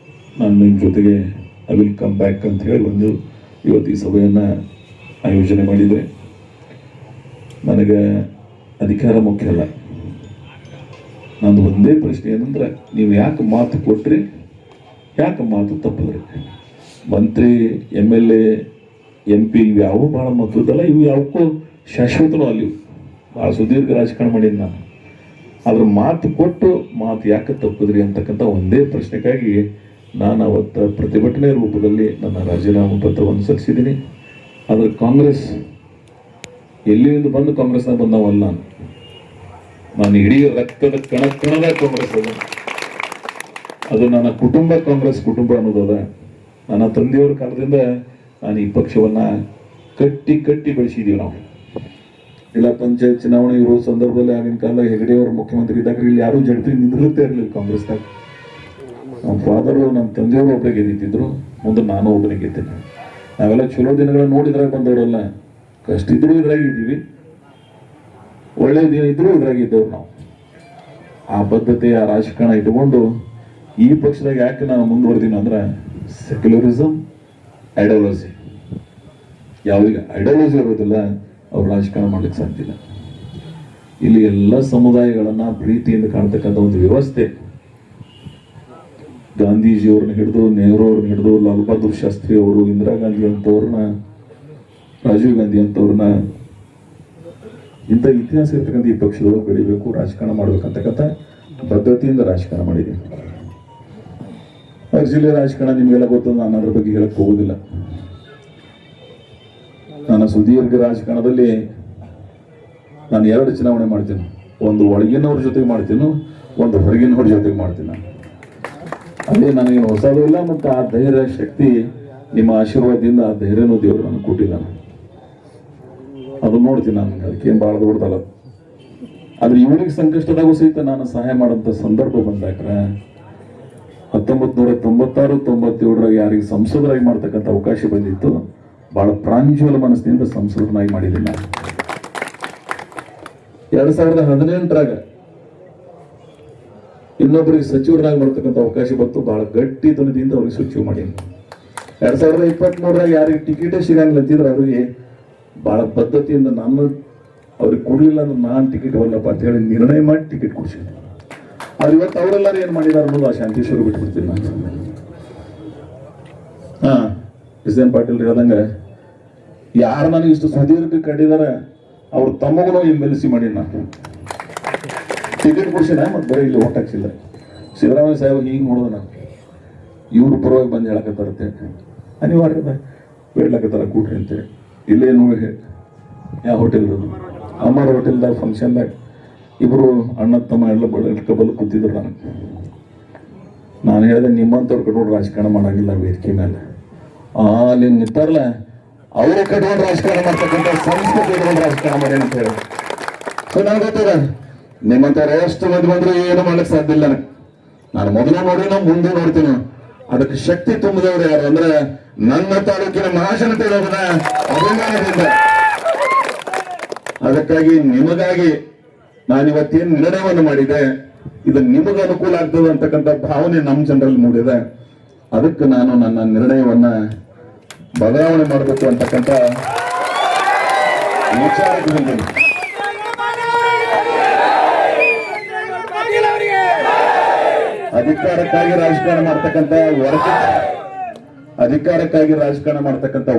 ನಾನು ನಿಮ್ಮ ಜೊತೆಗೆ ಐ ವಿಲ್ ಕಮ್ ಬ್ಯಾಕ್ ಅಂತ ಹೇಳಿ ಬಂದು ಇವತ್ತು ಈ ಸಭೆಯನ್ನು ಆಯೋಜನೆ ಮಾಡಿದೆ. ನನಗೆ ಅಧಿಕಾರ ಮುಖ್ಯ ಅಲ್ಲ, ನಂದು ಒಂದೇ ಪ್ರಶ್ನೆ ಏನಂದ್ರೆ, ನೀವು ಯಾಕೆ ಮಾತು ಕೊಟ್ರಿ, ಯಾಕೆ ಮಾತು ತಪ್ಪಿದ್ರಿ? ಮಂತ್ರಿ MLA MP ಇವು ಯಾವೂ ಭಾಳ ಮಹತ್ವದಲ್ಲ, ಇವು ಯಾವಕ್ಕೂ ಶಾಶ್ವತನೂ ಅಲ್ಲಿ ಭಾಳ ಸುದೀರ್ಘ ರಾಜಕಾರಣ ಮಾಡೀನಿ ನಾನು. ಅದ್ರ ಮಾತು ಕೊಟ್ಟು ಮಾತು ಯಾಕೆ ತಪ್ಪಿದ್ರಿ ಅಂತಕ್ಕಂಥ ಒಂದೇ ಪ್ರಶ್ನೆಗಾಗಿ ನಾನು ಅವತ್ತು ಪ್ರತಿಭಟನೆ ರೂಪದಲ್ಲಿ ನನ್ನ ರಾಜೀನಾಮೆ ಪತ್ರವನ್ನು ಸಲ್ಲಿಸಿದ್ದೀನಿ. ಆದರೆ ಕಾಂಗ್ರೆಸ್ ಎಲ್ಲಿಂದ ಬಂದು ಕಾಂಗ್ರೆಸ್ನ ಬಂದವಲ್ಲ, ನಾನು ಇಡೀ ರಕ್ತದ ಕಣದ ಕಾಂಗ್ರೆಸ್ ಅದು ನನ್ನ ಕುಟುಂಬ ಕಾಂಗ್ರೆಸ್ ಕುಟುಂಬ ಅನ್ನೋದದ. ನನ್ನ ತಂದೆಯವರ ಕಾಲದಿಂದ ನಾನು ಈ ಪಕ್ಷವನ್ನು ಕಟ್ಟಿ ಬೆಳೆಸಿದ್ದೀವಿ ನಾವು. ಜಿಲ್ಲಾ ಪಂಚಾಯತ್ ಚುನಾವಣೆ ಇರೋ ಸಂದರ್ಭದಲ್ಲಿ ಆಗಿನ ಕಾಲ ಹೆಗಡೆಯವರು ಮುಖ್ಯಮಂತ್ರಿ ಇದ್ದಾಗ ಇಲ್ಲಿ ಯಾರೂ ಜಡ್ಪಿ ನಿಂದಿರುತ್ತೇ ಇರಲಿಲ್ಲ ಕಾಂಗ್ರೆಸ್ದಾಗ. ನಮ್ಮ ಫಾದರು ನಮ್ಮ ತಂದೆಯವರು ಒಬ್ಬರೇ ಗೆದ್ದಿದ್ರು, ಮುಂದೆ ನಾನು ಒಬ್ಬನೇ ಗೆದ್ದಿದ್ದೆ. ನಾವೆಲ್ಲ ಚಲೋ ದಿನಗಳನ್ನ ನೋಡಿದ್ರಾಗ ಬಂದವರಲ್ಲ, ಕಷ್ಟ ಇದ್ರೂ ಇದ್ರಾಗ ಇದ್ದೀವಿ, ಒಳ್ಳೆ ದಿನ ಇದ್ರೂ ಇದ್ರಾಗ ಇದ್ದವ್ರು ನಾವು. ಆ ಬದ್ಧತೆ ಆ ರಾಜಕಾರಣ ಇಟ್ಕೊಂಡು ಈ ಪಕ್ಷದಾಗ ಯಾಕೆ ನಾನು ಮುಂದುವರೆದೀನಿ ಅಂದ್ರೆ ಸೆಕ್ಯುಲರಿಸಮ್, ಐಡಿಯಾಲಜಿ. ಯಾವಾಗ ಐಡಿಯಾಲಜಿ ಇರೋದಿಲ್ಲ ಅವ್ರು ರಾಜಕಾರಣ ಮಾಡ್ಲಿಕ್ಕೆ ಸಾಧ್ಯ ಇಲ್ಲ. ಇಲ್ಲಿ ಎಲ್ಲ ಸಮುದಾಯಗಳನ್ನ ಪ್ರೀತಿಯಿಂದ ಕಾಣ್ತಕ್ಕಂಥ ಒಂದು ವ್ಯವಸ್ಥೆ, ಗಾಂಧೀಜಿಯವ್ರನ್ನ ಹಿಡಿದು ನೆಹರು ಅವ್ರನ್ನ ಹಿಡಿದು ಲಾಲ್ ಬಹದ್ದೂರ್ ಶಾಸ್ತ್ರಿ ಅವರು, ಇಂದಿರಾ ಗಾಂಧಿ ಅಂತವ್ರನ್ನ, ರಾಜೀವ್ ಗಾಂಧಿ ಅಂತವ್ರನ್ನ, ಇಂಥ ಇತಿಹಾಸ ಇರ್ತಕ್ಕಂಥ ಈ ಪಕ್ಷದವರು ಬೆಳಿಬೇಕು, ರಾಜಕಾರಣ ಮಾಡ್ಬೇಕಂತಕ್ಕಂಥ ಬದ್ಧತೆಯಿಂದ ರಾಜಕಾರಣ ಮಾಡಿದ್ದೀನಿ. ಜಿಲ್ಲೆ ರಾಜಕಾರಣ ನಿಮಗೆಲ್ಲ ಗೊತ್ತು, ನಾನು ಅದ್ರ ಬಗ್ಗೆ ಹೇಳಕ್ ಹೋಗೋದಿಲ್ಲ. ನಾನು ಸುದೀರ್ಘ ರಾಜಕಾರಣದಲ್ಲಿ ನಾನು 2 ಚುನಾವಣೆ ಮಾಡ್ತೀನಿ. ಒಂದು ಒಳಗಿನವ್ರ ಜೊತೆಗೆ ಮಾಡ್ತೀನಿ, ಒಂದು ಹೊರಗಿನವ್ರ ಜೊತೆಗೆ ಮಾಡ್ತೀನಿ. ಅದೇ ನನಗೇನು ಹೊಸದೂ ಇಲ್ಲ, ಮತ್ತು ಆ ಧೈರ್ಯ ಶಕ್ತಿ ನಿಮ್ಮ ಆಶೀರ್ವಾದದಿಂದ ಆ ಧೈರ್ಯನೂ ದೇವರು ನನಗೆ ಕೊಟ್ಟಿದ್ದಾನೆ. ಅದು ನೋಡ್ತೀನಿ ನಾನು, ಅದಕ್ಕೇನು ಭಾಳ ದೊಡ್ಡದಲ್ಲ. ಆದ್ರೆ ಇವರಿಗೆ ಸಂಕಷ್ಟದಾಗೂ ಸಹಿತ ನಾನು ಸಹಾಯ ಮಾಡೋಂಥ ಸಂದರ್ಭ ಬಂದಾಗ 1996-97 ಯಾರಿಗೆ ಸಂಸದರಾಗಿ ಮಾಡ್ತಕ್ಕಂಥ ಅವಕಾಶ ಬಂದಿತ್ತು, ಬಹಳ ಪ್ರಾಂಜಲ ಮನಸ್ಸಿನಿಂದ ಸಂಸದನಾಗಿ ಮಾಡಿದ್ದೀನಿ ನಾನು. 2018 ಇನ್ನೊಬ್ಬರಿಗೆ ಸಚಿವರಾಗಿ ಮಾಡ್ತಕ್ಕಂಥ ಅವಕಾಶ ಬಂತು, ಬಹಳ ಗಟ್ಟಿ ತನದಿಂದ ಅವ್ರಿಗೆ ಸಚಿವ ಮಾಡೀನಿ. 2023 ಯಾರಿಗೆ ಟಿಕೆಟೇ ಸಿಗಂಗಿಲ್ಲ ಅಂತಿದ್ರೆ ಅವರಿಗೆ ಬಹಳ ಬದ್ಧತೆಯಿಂದ ನಾನು ಅವ್ರಿಗೆ ಕೊಡ್ಲಿಲ್ಲ ಅಂದ್ರೆ ನಾನು ಟಿಕೆಟ್ ಬರಲ್ಲಪ್ಪ ಅಂತ ಹೇಳಿ ನಿರ್ಣಯ ಮಾಡಿ ಟಿಕೆಟ್ ಕೊಡ್ಸಿದ್ದೆ. ಆದ್ರೆ ಇವತ್ತು ಅವರೆಲ್ಲರೂ ಏನ್ ಮಾಡಿದಾರೆ ಅನ್ನೋದು ಆ ಶಾಂತೇಶ್ವರ ಬಿಟ್ಬಿಡ್ತೀನಿ ನಾನು. ಎಸ್.ಎನ್. ಪಾಟೀಲ್ ಹೇಳ್ದಂಗ ಯಾರು ನನಗೆ ಇಷ್ಟು ಸುದೀರ್ಘ ಕಟ್ಟಿದಾರೆ ಅವ್ರ ತಮ್ಮಗೂ MLC ಮಾಡಿ ನಾನು ಟಿಕೆಟ್ ಕೊಡ್ಸಿನ, ಮತ್ತೆ ಬರೀ ಇಲ್ಲಿ ಓಟ್ ಹಾಕ್ಸಿಲ್ಲ. ಸಿದ್ದರಾಮಯ್ಯ ಸಾಹೇಬ್ ಹಿಂಗೆ ನೋಡೋದು ನಾನು, ಇವ್ರ ಪರವಾಗಿ ಬಂದು ಹೇಳಕತ್ತಾರತ್ತೆ, ಅನಿವಾರ್ಯದ ಬೇಡ್ಲಕತ್ತಾರ ಕೂಟ್ರಿ ಅಂತೇಳಿ. ಇಲ್ಲೇ ನೋಡಿ ಯಾವ ಹೋಟೆಲ್ ಅಮ್ಮಾರ ಹೋಟೆಲ್ದಾಗ ಫಂಕ್ಷನ್ದಾಗ ಇಬ್ರು ಅಣ್ಣ ತಮ್ಮ ಎಲ್ಲ ಕಬಲ್ ಕೂತಿದ್ರು. ನಾನು ಹೇಳಿದೆ ನಿಮ್ಮಂಥವ್ರು ಕಟ್ಕೊಂಡು ರಾಜಕಾರಣ ಮಾಡಂಗಿಲ್ಲ ವೇದಿಕೆ ಮೇಲೆ. ಅಲ್ಲಿ ನಿಂತಾರಲ್ಲ ಅವರೇ ಕಟ್ಕೊಂಡು ರಾಜಕಾರಣ ಮಾಡ್ತಕ್ಕಂಥ ಸಂಸ್ಕೃತಿ ಇಟ್ಕೊಂಡು ರಾಜಕಾರಣ ಮಾಡಿ ಅಂತ ಹೇಳಿ. ಸೊ ನನಗೆ ಗೊತ್ತದ ನಿಮ್ಮಂಥವ್ರು ಎಷ್ಟು ಮಂದಿ ಬಂದ್ರು ಏನು ಮಾಡ್ಲಿಕ್ಕೆ ಸಾಧ್ಯ ಇಲ್ಲ. ನಾನು ಮೊದಲು ನೋಡಿ ನಾವು ಮುಂದೆ ನೋಡ್ತೀನಿ. ಅದಕ್ಕೆ ಶಕ್ತಿ ತುಂಬಿದವರು ಯಾರು ಅಂದ್ರೆ ನನ್ನ ತಾಲೂಕಿನ ಮಹಾಜನತೆ ಇರೋದನ್ನ ಅಭಿಮಾನದಿಂದ. ಅದಕ್ಕಾಗಿ ನಿಮಗಾಗಿ ನಾನಿವತ್ತೇನು ನಿರ್ಣಯವನ್ನು ಮಾಡಿದೆ, ಇದು ನಿಮಗೆ ಅನುಕೂಲ ಆಗ್ತದೆ ಅಂತಕ್ಕಂಥ ಭಾವನೆ ನಮ್ಮ ಜನರಲ್ಲಿ ಮೂಡಿದೆ. ಅದಕ್ಕೆ ನಾನು ನನ್ನ ನಿರ್ಣಯವನ್ನ ಬದಲಾವಣೆ ಮಾಡಬೇಕು ಅಂತಕ್ಕಂಥ ವಿಚಾರಕ್ಕೆ ಬಂದಿದ್ದೀನಿ. ಅಧಿಕಾರಕ್ಕಾಗಿ ರಾಜಕಾರಣ ಮಾಡ್ತಕ್ಕಂಥ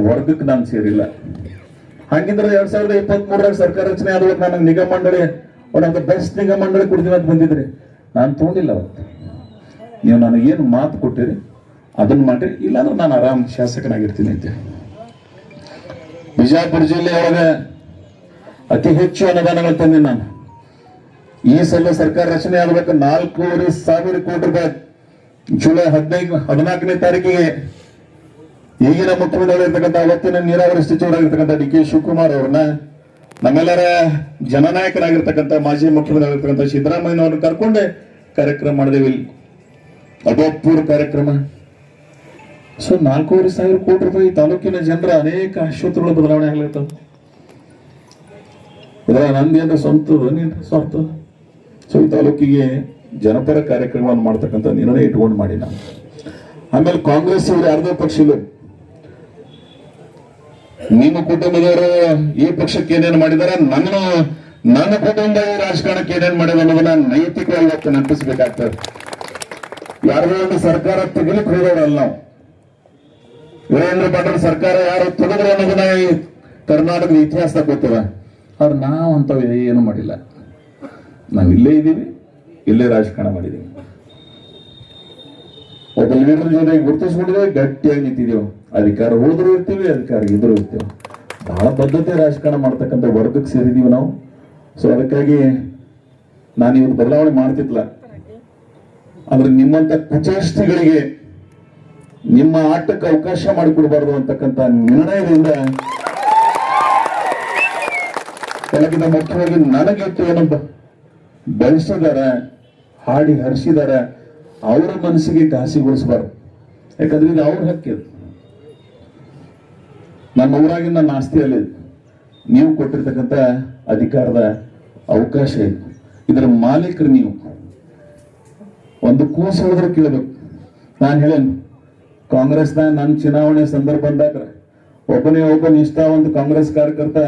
ವರ್ಗಕ್ಕೆ ನಾನು ಸೇರಿಲ್ಲ. ಹಾಗಿದ್ರೆ 2023 ಸರ್ಕಾರ ರಚನೆ ಆದ ನನಗೆ ನಿಗಮ ಮಂಡಳಿ ಒನ್ ಆಫ್ ದ ಬೆಸ್ಟ್ ನಿಗಮ ಮಂಡಳಿ ಕೊಡ್ತೀನಿ ಅಂತ ಬಂದಿದ್ರಿ. ನಾನು ತಗೊಂಡಿಲ್ಲ ಅವತ್ತು. ನೀವು ನನಗೇನು ಮಾತು ಕೊಟ್ಟಿರಿ ಅದನ್ನ ಮಾಡ್ರಿ, ಇಲ್ಲಾಂದ್ರೆ ನಾನು ಆರಾಮ್ ಶಾಸಕನಾಗಿರ್ತೀನಿ ಅಂತ. ಬಿಜಾಪುರ ಜಿಲ್ಲೆಯೊಳಗೆ ಅತಿ ಹೆಚ್ಚು ಅನುದಾನಗಳು ತಂದಿನಿ ನಾನು. ಈ ಸಲ ಸರ್ಕಾರ ರಚನೆ ಆಗಬೇಕು 4,500 ಕೋಟಿ ರೂಪಾಯಿ. ಜುಲೈ 14ನೇ ತಾರೀಕಿಗೆ ಈಗಿನ ಮುಖ್ಯಮಂತ್ರಿಗಳಿರ್ತಕ್ಕಂಥ ಅವತ್ತಿನ ನೀರಾವರಿ ಸಚಿವರಾಗಿರ್ತಕ್ಕಂಥ DK ಶಿವಕುಮಾರ್ ಅವ್ರನ್ನ, ನಮ್ಮೆಲ್ಲರ ಜನನಾಯಕರಾಗಿರ್ತಕ್ಕಂಥ ಮಾಜಿ ಮುಖ್ಯಮಂತ್ರಿಗಳಿರ್ತಕ್ಕಂಥ ಸಿದ್ದರಾಮಯ್ಯನವ್ರನ್ನ ಕರ್ಕೊಂಡೆ ಕಾರ್ಯಕ್ರಮ ಮಾಡಿದೇವಿ ಇಲ್ಲಿ, ಅಭೂತಪೂರ್ವ ಕಾರ್ಯಕ್ರಮ. ಸೊ 4,500 ಕೋಟಿ ರೂಪಾಯಿ ತಾಲೂಕಿನ ಜನರ ಅನೇಕ ಆಶೋತ್ತರಗಳ ಬದಲಾವಣೆ ಆಗ್ಲಿರ್ತಾವ. ನಂದೇನ್ರ ಸ್ವಂತದ ನೀನ್ ಸ್ವಾರ್ಥ. ಸೊ ಈ ತಾಲೂಕಿಗೆ ಜನಪರ ಕಾರ್ಯಕ್ರಮವನ್ನು ಮಾಡ್ತಕ್ಕಂಥ ನಿರ್ಣಯ ಇಟ್ಕೊಂಡು ಮಾಡಿ ನಾನು. ಆಮೇಲೆ ಕಾಂಗ್ರೆಸ್ ಇವರು ಯಾರ್ದೋ ಪಕ್ಷ ಇಲ್ಲ, ನಿಮ್ಮ ಕುಟುಂಬದವರು ಈ ಪಕ್ಷಕ್ಕೆ ಏನೇನು ಮಾಡಿದಾರೆ, ನನ್ನ ಕುಟುಂಬ ಈ ರಾಜಕಾರಣಕ್ಕೆ ಏನೇನು ಮಾಡಿದ ಅನ್ನೋದನ್ನ ನೈತಿಕವಾಗಿ ಇವತ್ತು ನೆನಪಿಸಬೇಕಾಗ್ತದೆ. ಯಾರ್ದೋ ಒಂದು ಸರ್ಕಾರ ತೆಗಿಲಿಕ್ಕೆ ಹೋಗೋರಲ್ಲ ನಾವು. ವೀರೇಂದ್ರ ಪಾಟೀಲ್ ಸರ್ಕಾರ ಯಾರು ತೆಗೆದ್ರು ಅನ್ನೋದನ್ನ ಈ ಕರ್ನಾಟಕದ ಇತಿಹಾಸದಾಗ ಗೊತ್ತದ. ಆದ್ರೆ ನಾವು ಅಂತವ್ ಏನು ಮಾಡಿಲ್ಲ. ನಾವು ಇಲ್ಲೇ ಇದ್ದೀವಿ, ಇಲ್ಲೇ ರಾಜಕಾರಣ ಮಾಡಿದ್ದೀವಿ. ಒಬ್ಬ ಲೀಡರ್ ಜೊತೆ ಗುರುತಿಸ್ಬಿಟ್ಟಿದ್ದೇವೆ, ಗಟ್ಟಿಯಾಗಿ ನಿಂತಿದ್ದೇವೆ. ಅಧಿಕಾರ ಹೋದ್ರು ಇರ್ತೀವಿ, ಅಧಿಕಾರ ಇದ್ರು ಇರ್ತೀವಿ. ಬಹಳ ಬದ್ಧತೆ ರಾಜಕಾರಣ ಮಾಡ್ತಕ್ಕಂಥ ವರ್ಗಕ್ಕೆ ಸೇರಿದೀವಿ ನಾವು. ಸೊ ಅದಕ್ಕಾಗಿ ನಾನು ಇವತ್ತು ಬದಲಾವಣೆ ಮಾಡ್ತಿದ್ಲ. ಆದ್ರೆ ನಿಮ್ಮಂತ ಕುಚೇಷ್ಟಿಗಳಿಗೆ ನಿಮ್ಮ ಆಟಕ್ಕೆ ಅವಕಾಶ ಮಾಡಿಕೊಡ್ಬಾರ್ದು ಅಂತಕ್ಕಂಥ ನಿರ್ಣಯದಿಂದ ಎಲ್ಲಕ್ಕಿಂತ ಮುಖ್ಯವಾಗಿ ನನಗಿತ್ತು ಏನಪ್ಪ ಬೆಳೆಸಿದಾರ, ಹಾಡಿ ಹರಿಸಿದಾರ, ಅವರ ಮನಸ್ಸಿಗೆ ಘಾಸಿಗೊಳಿಸಬಾರ್ದು. ಯಾಕಂದ್ರೆ ಇದು ಅವ್ರ ಹಕ್ಕಿದು. ನನ್ನ ಊರಾಗಿನ ನನ್ನ ಆಸ್ತಿಯಲ್ಲಿ ನೀವು ಕೊಟ್ಟಿರ್ತಕ್ಕಂಥ ಅಧಿಕಾರದ ಅವಕಾಶ ಇದೆ. ಇದರ ಮಾಲೀಕರು ನೀವು. ಒಂದು ಕೂಸು ಹೇಳಿದ್ರೆ ಕೇಳಬೇಕು. ನಾನು ಹೇಳೇನು, ಕಾಂಗ್ರೆಸ್ನ ನನ್ನ ಚುನಾವಣೆ ಸಂದರ್ಭ ಬಂದಾಗ ಒಬ್ಬ ನಿಷ್ಠಾವಂತ ಕಾಂಗ್ರೆಸ್ ಕಾರ್ಯಕರ್ತ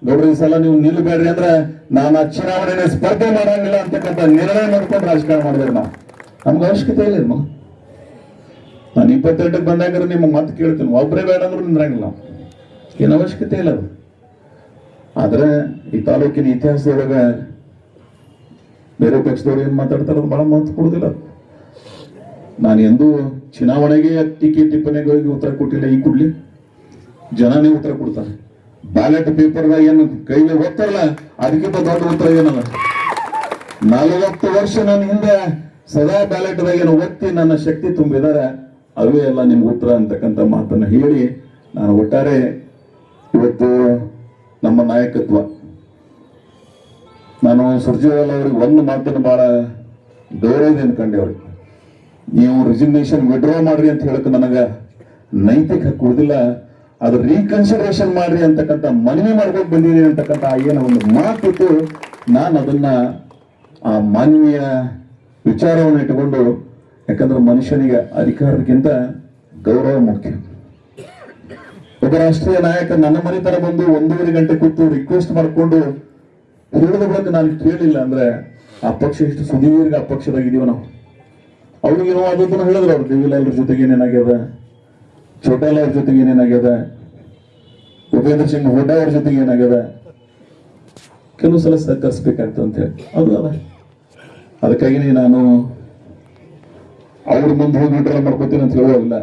ಗೌಡ್ರ ಈ ಸಲ ನೀವು ನಿಲ್ಬೇಡ್ರಿ ಅಂದ್ರೆ ನಾನು ಆ ಚುನಾವಣೆನ ಸ್ಪರ್ಧೆ ಮಾಡಂಗಿಲ್ಲ ಅಂತಕ್ಕಂಥ ನಿರ್ಣಯ ಮಾಡ್ಕೊಂಡು ರಾಜಕಾರಣ ಮಾಡಿದ್ರೆ ನಮ್ಗೆ ಅವಶ್ಯಕತೆ ಇಲ್ಲ. ನಾನು 28ಕ್ಕೆ ಬಂದಾಗ ನಿಮ್ಮ ಮಾತು ಕೇಳ್ತೀನಿ, ಒಬ್ಬರೇ ಬೇಡ ಅಂದ್ರೂ ನಿಂದ್ರಂಗಿಲ್ಲ. ಏನು ಅವಶ್ಯಕತೆ ಇಲ್ಲ ಅದು. ಆದ್ರೆ ಈ ತಾಲೂಕಿನ ಇತಿಹಾಸದೊಳಗ ಬೇರೆ ಪಕ್ಷದವ್ರು ಏನ್ ಮಾತಾಡ್ತಾರ ಬಹಳ ಮಹತ್ವ ಕೊಡುದಿಲ್ಲ. ನಾನು ಎಂದೂ ಚುನಾವಣೆಗೆ ಟೀಕೆ ಟಿಪ್ಪಣಿಗಳಿಗೆ ಉತ್ತರ ಕೊಟ್ಟಿಲ್ಲ. ಈ ಕೂಡ್ಲಿ ಜನನೇ ಉತ್ತರ ಕೊಡ್ತಾರೆ. ಬ್ಯಾಲೆಟ್ ಪೇಪರ್ದಾಗ ಏನು ಕೈಲಿ ಓದ್ತಾರಲ್ಲ ಅದಕ್ಕಿಂತ ದೊಡ್ಡ ಉತ್ತರ ಏನಲ್ಲ. 40 ವರ್ಷ ನನ್ನ ಹಿಂದೆ ಸದಾ ಬ್ಯಾಲೆಟ್ದಾಗ ಏನು ಒತ್ತಿ ನನ್ನ ಶಕ್ತಿ ತುಂಬಿದಾರೆ, ಅವೇ ಎಲ್ಲ ನಿಮ್ಗೆ ಉತ್ತರ ಅಂತಕ್ಕಂಥ ಮಾತನ್ನ ಹೇಳಿ ನಾನು ಒಟ್ಟಾರೆ ಇವತ್ತು ನಮ್ಮ ನಾಯಕತ್ವ, ನಾನು ಸುರ್ಜೇವಾಲ ಅವ್ರಿಗೆ ಒಂದು ಮಾತನ್ನು ಬಹಳ ಗೌರವದಿಂದ ಕಂಡೇವ್ರಿ. ನೀವು ರಿಸಿಗ್ನೇಷನ್ ವಿಡ್ರಾ ಮಾಡ್ರಿ ಅಂತ ಹೇಳಕ್ ನನಗೆ ನೈತಿಕ ಹಕ್ಕು ಉಳಿದಿಲ್ಲ. ಅದು ರೀಕನ್ಸಿಡರೇಷನ್ ಮಾಡ್ರಿ ಅಂತಕ್ಕಂಥ ಮನವಿ ಮಾಡ್ಕೊಂಡು ಬಂದಿದ್ದೀನಿ ಅಂತಕ್ಕಂಥ ಏನೋ ಒಂದು ಮಾತಿತ್ತು. ನಾನು ಅದನ್ನ ಆ ಮಾನವೀಯ ವಿಚಾರವನ್ನು ಇಟ್ಟುಕೊಂಡು, ಯಾಕಂದ್ರೆ ಮನುಷ್ಯನಿಗೆ ಅಧಿಕಾರಕ್ಕಿಂತ ಗೌರವ ಮುಖ್ಯ. ಒಬ್ಬ ರಾಷ್ಟ್ರೀಯ ನಾಯಕ ನನ್ನ ಮನೆ ತರ ಬಂದು 1.5 ಗಂಟೆ ಕೂತು ರಿಕ್ವೆಸ್ಟ್ ಮಾಡಿಕೊಂಡು ಹೇಳಿದ ಬಳಿಕ ನಾನು ಕೇಳಿಲ್ಲ ಅಂದ್ರೆ ಆ ಪಕ್ಷ ಎಷ್ಟು ಸುದೀರ್ಘ ಆ ಪಕ್ಷದಾಗಿದೀವ ನಾವು. ಅವ್ರಿಗೇನೋ ಅದನ್ನು ಹೇಳಿದ್ರು, ಅವ್ರು ದೇವಿಲಾಲ್ರ ಜೊತೆಗೆ ಏನೇನಾಗ್ಯದ, ಛೋಟಾಲ ಅವ್ರ ಜೊತೆಗೆ ಏನೇನಾಗ್ಯದ, ಉಪೇಂದ್ರ ಸಿಂಗ್ ಹುಡ್ಡಾ ಅವ್ರ ಜೊತೆಗೆ ಏನಾಗ್ಯದ, ಕೆಲವು ಸಲ ಸಹಕರಿಸ್ಬೇಕಾಗ್ತದೆ ಅಂತ ಹೇಳಿ ಅದು ಅದ. ಅದಕ್ಕಾಗಿ ನಾನು ಅವ್ರ ಮುಂದೆ ಹೋಗಿ ವಿಡ್ರಾ ಮಾಡ್ಕೋತೀನಿ ಅಂತ ಹೇಳೋಲ್ಲ.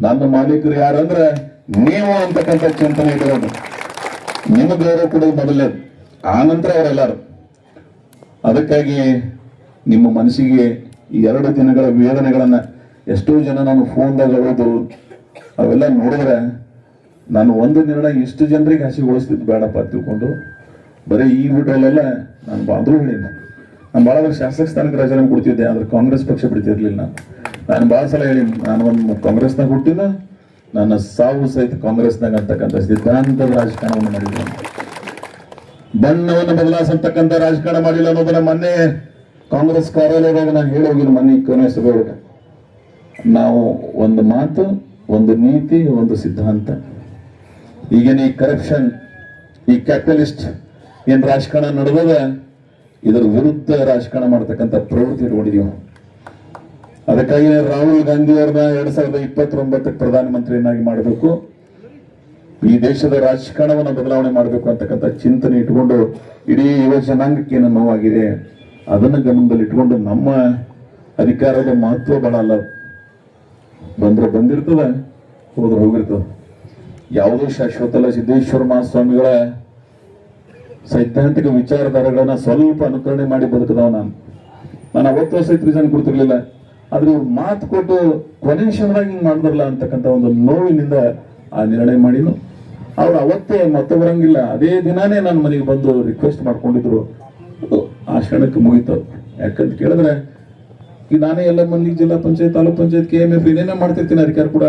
ನನ್ನ ಮಾಲೀಕರು ಯಾರಂದ್ರೆ ನೀವು ಅಂತಕ್ಕಂಥ ಚಿಂತನೆ ಇರೋದು. ನಿಮ್ಮ ಗೌರವ ಕೊಡೋದು ಮೊದಲನೇದು, ಆ ನಂತರ ಅವರೆಲ್ಲರೂ. ಅದಕ್ಕಾಗಿ ನಿಮ್ಮ ಮನಸ್ಸಿಗೆ ಈ 2 ದಿನಗಳ ವೇದನೆಗಳನ್ನ ಎಷ್ಟೋ ಜನ ನಾನು ಫೋನ್ದಾಗ ಹೇಳೋದು ಅವೆಲ್ಲ ನೋಡಿದ್ರೆ ನಾನು ಒಂದು ನಿರ್ಣಯ ಇಷ್ಟು ಜನರಿಗೆ ಹಸಿಗೊಳಿಸ್ತಿದ್ದು ಬೇಡಪ್ಪ ತಿಳ್ಕೊಂಡು ಬರೀ ಈ ವಿಡಿಯೋಲೆಲ್ಲ ನಾನು ಬಾಂದ್ರು ಹೇಳಿದ್ದೆ. ನಾನು ಭಾಳ ಶಾಸಕ ಸ್ಥಾನಕ್ಕೆ ರಾಜೀನಾಮೆ ಕೊಡ್ತಿದ್ದೆ, ಆದ್ರೆ ಕಾಂಗ್ರೆಸ್ ಪಕ್ಷ ಬಿಡ್ತಿರ್ಲಿಲ್ಲ. ನಾನು ಭಾಳ ಸಲ ಹೇಳಿ, ನಾನು ಒಂದು ಕಾಂಗ್ರೆಸ್ನಾಗ ಹುಟ್ಟಿದ, ನನ್ನ ಸಾವು ಸಹಿತ ಕಾಂಗ್ರೆಸ್ನಾಗ ಅಂತಕ್ಕಂಥ ಸಿದ್ಧಾಂತದ ರಾಜಕಾರಣವನ್ನು ಮಾಡಿದ್ದೇನೆ. ಬಣ್ಣವನ್ನು ಬದಲಾಯಿಸತಕ್ಕಂಥ ರಾಜಕಾರಣ ಮಾಡಿಲ್ಲ ಅನ್ನೋದನ್ನ ಮೊನ್ನೆ ಕಾಂಗ್ರೆಸ್ ಕಾರ್ಯಾಲಯದಾಗ ನಾನು ಹೇಳಿ ಹೋಗಿನ ಮೊನ್ನೆ ಕೊನೆ ಸಭೆಯೊಳಗೆ. ನಾವು ಒಂದು ಮಾತು, ಒಂದು ನೀತಿ, ಒಂದು ಸಿದ್ಧಾಂತ. ಈಗೇನು ಈ ಕರಪ್ಷನ್, ಈ ಕ್ಯಾಪಿಟಲಿಸ್ಟ್ ಏನ್ ರಾಜಕಾರಣ ನಡೆದದ, ಇದರ ವಿರುದ್ಧ ರಾಜಕಾರಣ ಮಾಡ್ತಕ್ಕಂಥ ಪ್ರವೃತ್ತಿ ಇಟ್ಕೊಂಡಿದೀವಿ. ಅದಕ್ಕಾಗಿ ರಾಹುಲ್ ಗಾಂಧಿ ಅವ್ರನ್ನ 2029ಕ್ಕೆ ಪ್ರಧಾನಮಂತ್ರಿಯನ್ನಾಗಿ ಮಾಡಬೇಕು, ಈ ದೇಶದ ರಾಜಕಾರಣವನ್ನು ಬದಲಾವಣೆ ಮಾಡಬೇಕು ಅಂತಕ್ಕಂಥ ಚಿಂತನೆ ಇಟ್ಕೊಂಡು ಇಡೀ ಯುವ ಜನಾಂಗಕ್ಕೆ ಏನು ನೋವಾಗಿದೆ ಅದನ್ನು ಗಮನದಲ್ಲಿ ಇಟ್ಕೊಂಡು ನಮ್ಮ ಅಧಿಕಾರದ ಮಹತ್ವ ಬಹಳ ಅಲ್ಲ. ಬಂದ್ರೆ ಬಂದಿರ್ತದ, ಹೋದ್ರೆ ಹೋಗಿರ್ತದ. ಯಾವುದೂ ಶಾಶ್ವತ ಅಲ್ಲ. ಸಿದ್ದೇಶ್ವರ ಮಹಾಸ್ವಾಮಿಗಳ ಸೈದ್ಧಾಂತಿಕ ವಿಚಾರಧಾರೆಗಳನ್ನ ಸ್ವಲ್ಪ ಅನುಕರಣೆ ಮಾಡಿ ಬದುಕದವ ನಾನು ಅವತ್ತು ಸಹಿತ ರೀಸನ್ ಕೊಡ್ತಿರ್ಲಿಲ್ಲ. ಆದ್ರೆ ಇವ್ರು ಮಾತು ಕೊಟ್ಟು ಕೊನೆ ಕ್ಷಣದಾಗ ಹಿಂಗ್ ಮಾಡಿದ್ರಲ್ಲ ಅಂತಕ್ಕಂಥ ಒಂದು ನೋವಿನಿಂದ ಆ ನಿರ್ಣಯ ಮಾಡಿನು. ಅವ್ರು ಅವತ್ತೇ ಮತ್ತೆ ಬರಂಗಿಲ್ಲ, ಅದೇ ದಿನಾನೇ ನನ್ನ ಮನೆಗೆ ಬಂದು ರಿಕ್ವೆಸ್ಟ್ ಮಾಡ್ಕೊಂಡಿದ್ರು. ಆ ಕ್ಷಣಕ್ಕೆ ಮುಗಿತು. ಯಾಕಂತ ಕೇಳಿದ್ರೆ ಈಗ ನಾನೇ ಎಲ್ಲ ಮಂದಿಗೆ ಜಿಲ್ಲಾ ಪಂಚಾಯತ್, ತಾಲೂಕ್ ಪಂಚಾಯತ್, KMF ಏನೇನೋ ಮಾಡ್ತಿರ್ತೀನಿ. ಅಧಿಕಾರ ಕೂಡ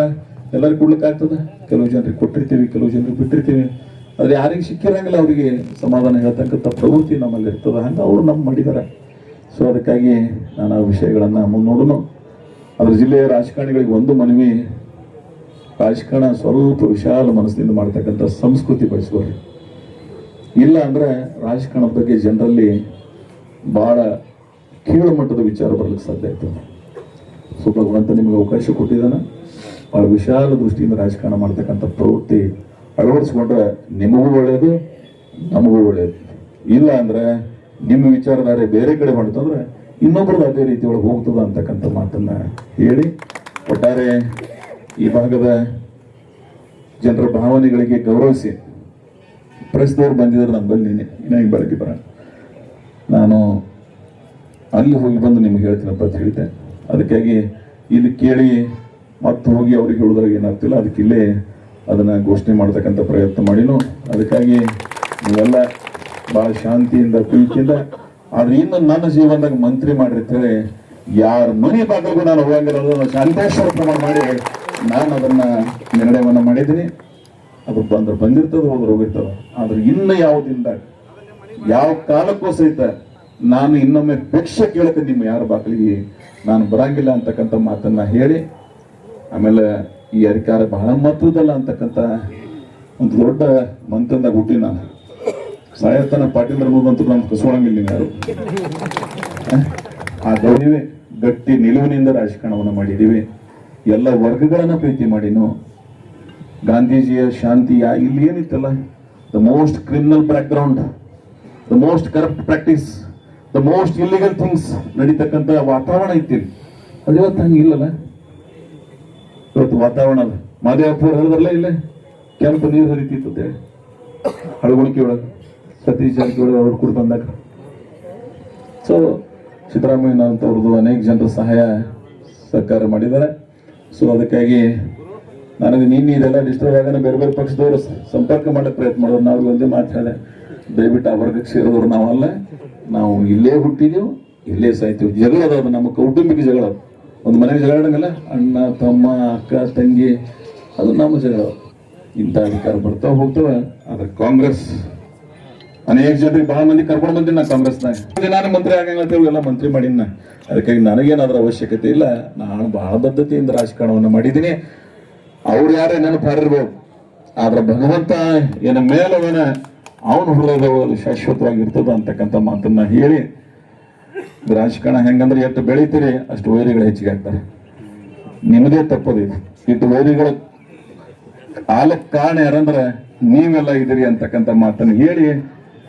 ಎಲ್ಲರಿಗೂ ಕೊಡ್ಲಿಕ್ಕೆ ಆಗ್ತದೆ. ಕೆಲವು ಜನರಿಗೆ ಕೊಟ್ಟಿರ್ತೀವಿ, ಕೆಲವು ಜನರಿಗೆ ಬಿಟ್ಟಿರ್ತೀವಿ. ಆದ್ರೆ ಯಾರಿಗೆ ಸಿಕ್ಕಿರಂಗಿಲ್ಲ ಅವರಿಗೆ ಸಮಾಧಾನ ಹೇಳ್ತಕ್ಕಂಥ ಪ್ರವೃತ್ತಿ ನಮ್ಮಲ್ಲಿ ಇರ್ತದೆ. ಹಂಗೆ ಅವ್ರು ನಮ್ಮ ಮಾಡಿದ್ದಾರೆ. ಸೊ ಅದಕ್ಕಾಗಿ ನಾನು ಆ ವಿಷಯಗಳನ್ನ ಮುನ್ನೋಡನು. ಅದ್ರ ಜಿಲ್ಲೆಯ ರಾಜಕಾರಣಿಗಳಿಗೆ ಒಂದು ಮನವಿ, ರಾಜಕಾರಣ ಸ್ವಲ್ಪ ವಿಶಾಲ ಮನಸ್ಸಿನಿಂದ ಮಾಡ್ತಕ್ಕಂಥ ಸಂಸ್ಕೃತಿ ಬೆಳೆಸ್ಕೊಳ್ಳಿ. ಇಲ್ಲ ಅಂದ್ರೆ ರಾಜಕಾರಣದ ಬಗ್ಗೆ ಜನರಲ್ಲಿ ಬಹಳ ಕೀಳು ಮಟ್ಟದ ವಿಚಾರ ಬರ್ಲಿಕ್ಕೆ ಸಾಧ್ಯ ಆಗ್ತದೆ. ಸೊ ಭಗವಂತ ನಿಮಗೆ ಅವಕಾಶ ಕೊಟ್ಟಿದ್ದಾನೆ. ಬಹಳ ವಿಶಾಲ ದೃಷ್ಟಿಯಿಂದ ರಾಜಕಾರಣ ಮಾಡ್ತಕ್ಕಂಥ ಪ್ರವೃತ್ತಿ ಅಳವಡಿಸ್ಕೊಂಡ್ರೆ ನಿಮಗೂ ಒಳ್ಳೆಯದು, ನಮಗೂ ಒಳ್ಳೆಯದು. ಇಲ್ಲ ಅಂದ್ರೆ ನಿಮ್ಮ ವಿಚಾರಧಾರೆ ಬೇರೆ ಕಡೆ ಮಾಡ್ತಂದ್ರೆ ಇನ್ನೊಬ್ರದ್ದು ಅದೇ ರೀತಿ ಒಳಗೆ ಹೋಗ್ತದ ಅಂತಕ್ಕಂಥ ಮಾತನ್ನ ಹೇಳಿ, ಒಟ್ಟಾರೆ ಈ ಭಾಗದ ಜನರ ಭಾವನೆಗಳಿಗೆ ಗೌರವಿಸಿ ಪ್ರೆಸ್ದವ್ರು ಬಂದಿದ್ದಾರೆ ನನ್ನ ಬಳಿ ಇನ್ನೇನು ಬೆಳಗ್ಗೆ ಬರ ನಾನು ಅಲ್ಲಿ ಹೋಗಿ ಬಂದು ನಿಮ್ಗೆ ಹೇಳ್ತೀನಪ್ಪ ಅಂತ ಹೇಳಿದ್ದೆ. ಅದಕ್ಕಾಗಿ ಇಲ್ಲಿ ಕೇಳಿ ಮತ್ತೆ ಹೋಗಿ ಅವ್ರಿಗೆ ಹೇಳಿದ್ರಾಗ ಏನಾಗ್ತಿಲ್ಲ, ಅದಕ್ಕೆ ಇಲ್ಲೇ ಅದನ್ನು ಘೋಷಣೆ ಮಾಡ್ತಕ್ಕಂಥ ಪ್ರಯತ್ನ ಮಾಡಿನು. ಅದಕ್ಕಾಗಿ ನೀವೆಲ್ಲ ಭಾಳ ಶಾಂತಿಯಿಂದ ಪ್ರೀತಿಯಿಂದ, ಆದ್ರೆ ಇನ್ನು ನನ್ನ ಜೀವನದಾಗ ಮಂತ್ರಿ ಮಾಡಿರ್ತೇವೆ ಯಾರ ಮನೆ ಬಾಗಿಲಿಗೂ ನಾನು ಹೋಗಂಗಿರೋದು ಶಾಂತೇಶ್ವರ ಪ್ರಮಾಣ ಮಾಡಿ ನಾನು ಅದನ್ನ ನಿರ್ಣಯವನ್ನು ಮಾಡಿದ್ದೀನಿ. ಅದು ಬಂದಿರ್ತದೆ, ಹೋದ್ರೆ ಹೋಗಿರ್ತದೆ. ಆದ್ರೆ ಇನ್ನು ಯಾವುದಿಂದ ಯಾವ ಕಾಲಕ್ಕೂ ಸಹಿತ ನಾನು ಇನ್ನೊಮ್ಮೆ ಭಿಕ್ಷೆ ಕೇಳಕ್ಕೆ ನಿಮ್ಮ ಯಾರ ಬಾಗಿಲಿಗೆ ನಾನು ಬರಂಗಿಲ್ಲ ಅಂತಕ್ಕಂಥ ಮಾತನ್ನ ಹೇಳಿ, ಆಮೇಲೆ ಈ ಅಧಿಕಾರ ಬಹಳ ಮಹತ್ವದಲ್ಲ ಅಂತಕ್ಕಂಥ ಒಂದು ದೊಡ್ಡ ಮಂತ್ರದಾಗ ಹುಟ್ಟಿ ನಾನು ಸಾಯತನ ಪಾಟೀಲ್ ಅನ್ನೋದಂತೂ ನಾನು ಕಸ್ಕೊಳಂಗಿಲ್ಲ ನೀವು ಯಾರು. ಆ ಗೌರವೇ ಗಟ್ಟಿ ನಿಲುವಿನಿಂದ ರಾಜಕಾರಣವನ್ನು ಮಾಡಿದ್ದೀವಿ. ಎಲ್ಲ ವರ್ಗಗಳನ್ನ ಪ್ರೀತಿ ಮಾಡಿನು. ಗಾಂಧೀಜಿಯ ಶಾಂತಿ ಇಲ್ಲಿ ಏನಿತ್ತಲ್ಲ, the most criminal background, the most corrupt practice, the most illegal things ನಡೀತಕ್ಕಂಥ ವಾತಾವರಣ ಇತ್ತು. ಅದು ಇವತ್ತು ಹಂಗಿಲ್ಲಲ್ಲ. ಇವತ್ತು ವಾತಾವರಣ ಮಾದೇವಪುರ ಹೇಳಿದ್ರಲ್ಲ, ಇಲ್ಲೇ ಕೆಂಪು ನೀರು ಹರಿತಿತ್ತು ಅಂತೇಳಿ ಹಳಗುಣಿಕೆ ಒಳಗೆ ಸತೀಶ್ ಜಾರಕಿಹೊಳಿ ಅವ್ರು ಕೂಡ ಬಂದಾಗ. ಸೊ ಸಿದ್ದರಾಮಯ್ಯ ಅಂತವ್ರದ್ದು ಅನೇಕ ಜನರ ಸಹಾಯ ಸರ್ಕಾರ ಮಾಡಿದ್ದಾರೆ. ಸೊ ಅದಕ್ಕಾಗಿ ನನಗೆ ನಿನ್ನೆ ಇದೆಲ್ಲ ಡಿಸ್ಟರ್ಬ್ ಆಗೋಣ ಬೇರೆ ಬೇರೆ ಪಕ್ಷದವರು ಸಂಪರ್ಕ ಮಾಡಕ್ಕೆ ಪ್ರಯತ್ನ ಮಾಡೋರು. ನಾವು ಒಂದೇ ಮಾತಾಡಿದೆ, ದಯವಿಟ್ಟು ಆ ವರ್ಗಕ್ಕೆ ಸೇರಿದವರು ನಾವಲ್ಲ, ನಾವು ಇಲ್ಲೇ ಹುಟ್ಟಿದೆವು, ಇಲ್ಲೇ ಸಾಯ್ತೀವಿ. ಜಗಳ ಅದಾವ, ನಮ್ಮ ಕೌಟುಂಬಿಕ ಜಗಳ. ಒಂದು ಮನೆಗೆ ಜಗಳ ಆಡಂಗಲ್ಲ, ಅಣ್ಣ ತಮ್ಮ ಅಕ್ಕ ತಂಗಿ, ಅದು ನಮ್ಮ ಜಗಳ. ಇಂಥ ಅಧಿಕಾರ ಬರ್ತಾವ ಹೋಗ್ತಾವ. ಆದ್ರೆ ಕಾಂಗ್ರೆಸ್ ಅನೇಕ ಜನರಿಗೆ ಬಹಳ ಮಂದಿ ಕರ್ಕೊಂಡು ಬಂದಿನಿ ನಾ ಕಾಂಗ್ರೆಸ್ನಾಗ. ನಾನು ಮಂತ್ರಿ ಆಗಂಗ ಎಲ್ಲ ಮಂತ್ರಿ ಮಾಡಿನ. ಅದಕ್ಕಾಗಿ ನನಗೇನಾದ್ರೂ ಅವಶ್ಯಕತೆ ಇಲ್ಲ. ನಾನು ಬಹಳ ಬದ್ಧತೆಯಿಂದ ರಾಜಕಾರಣವನ್ನು ಮಾಡಿದ್ದೀನಿ. ಅವ್ರು ಯಾರೇ ನೆನಪು ಹಾರಿರ್ಬೋದು, ಆದ್ರೆ ಭಗವಂತ ಏನ ಮೇಲವನ ಅವನು ಹೃದಯದಲ್ಲಿ ಶಾಶ್ವತವಾಗಿರ್ತದ ಅಂತಕ್ಕಂಥ ಮಾತನ್ನ ಹೇಳಿ, ರಾಜಕಾರಣ ಹೆಂಗಂದ್ರೆ ಎಷ್ಟು ಬೆಳಿತೀರಿ ಅಷ್ಟು ವೈರಿಗಳು ಹೆಚ್ಚಿಗೆ ಆಗ್ತಾರೆ. ನಿಮ್ಮದೇ ತಪ್ಪದಿದೆ. ಇಟ್ಟು ವೈರಿಗಳ ಆಲಕ್ಕೆ ಕಾರಣ ಯಾರಂದ್ರೆ ನೀವೆಲ್ಲ ಇದ್ದೀರಿ ಅಂತಕ್ಕಂಥ ಮಾತನ್ನು ಹೇಳಿ,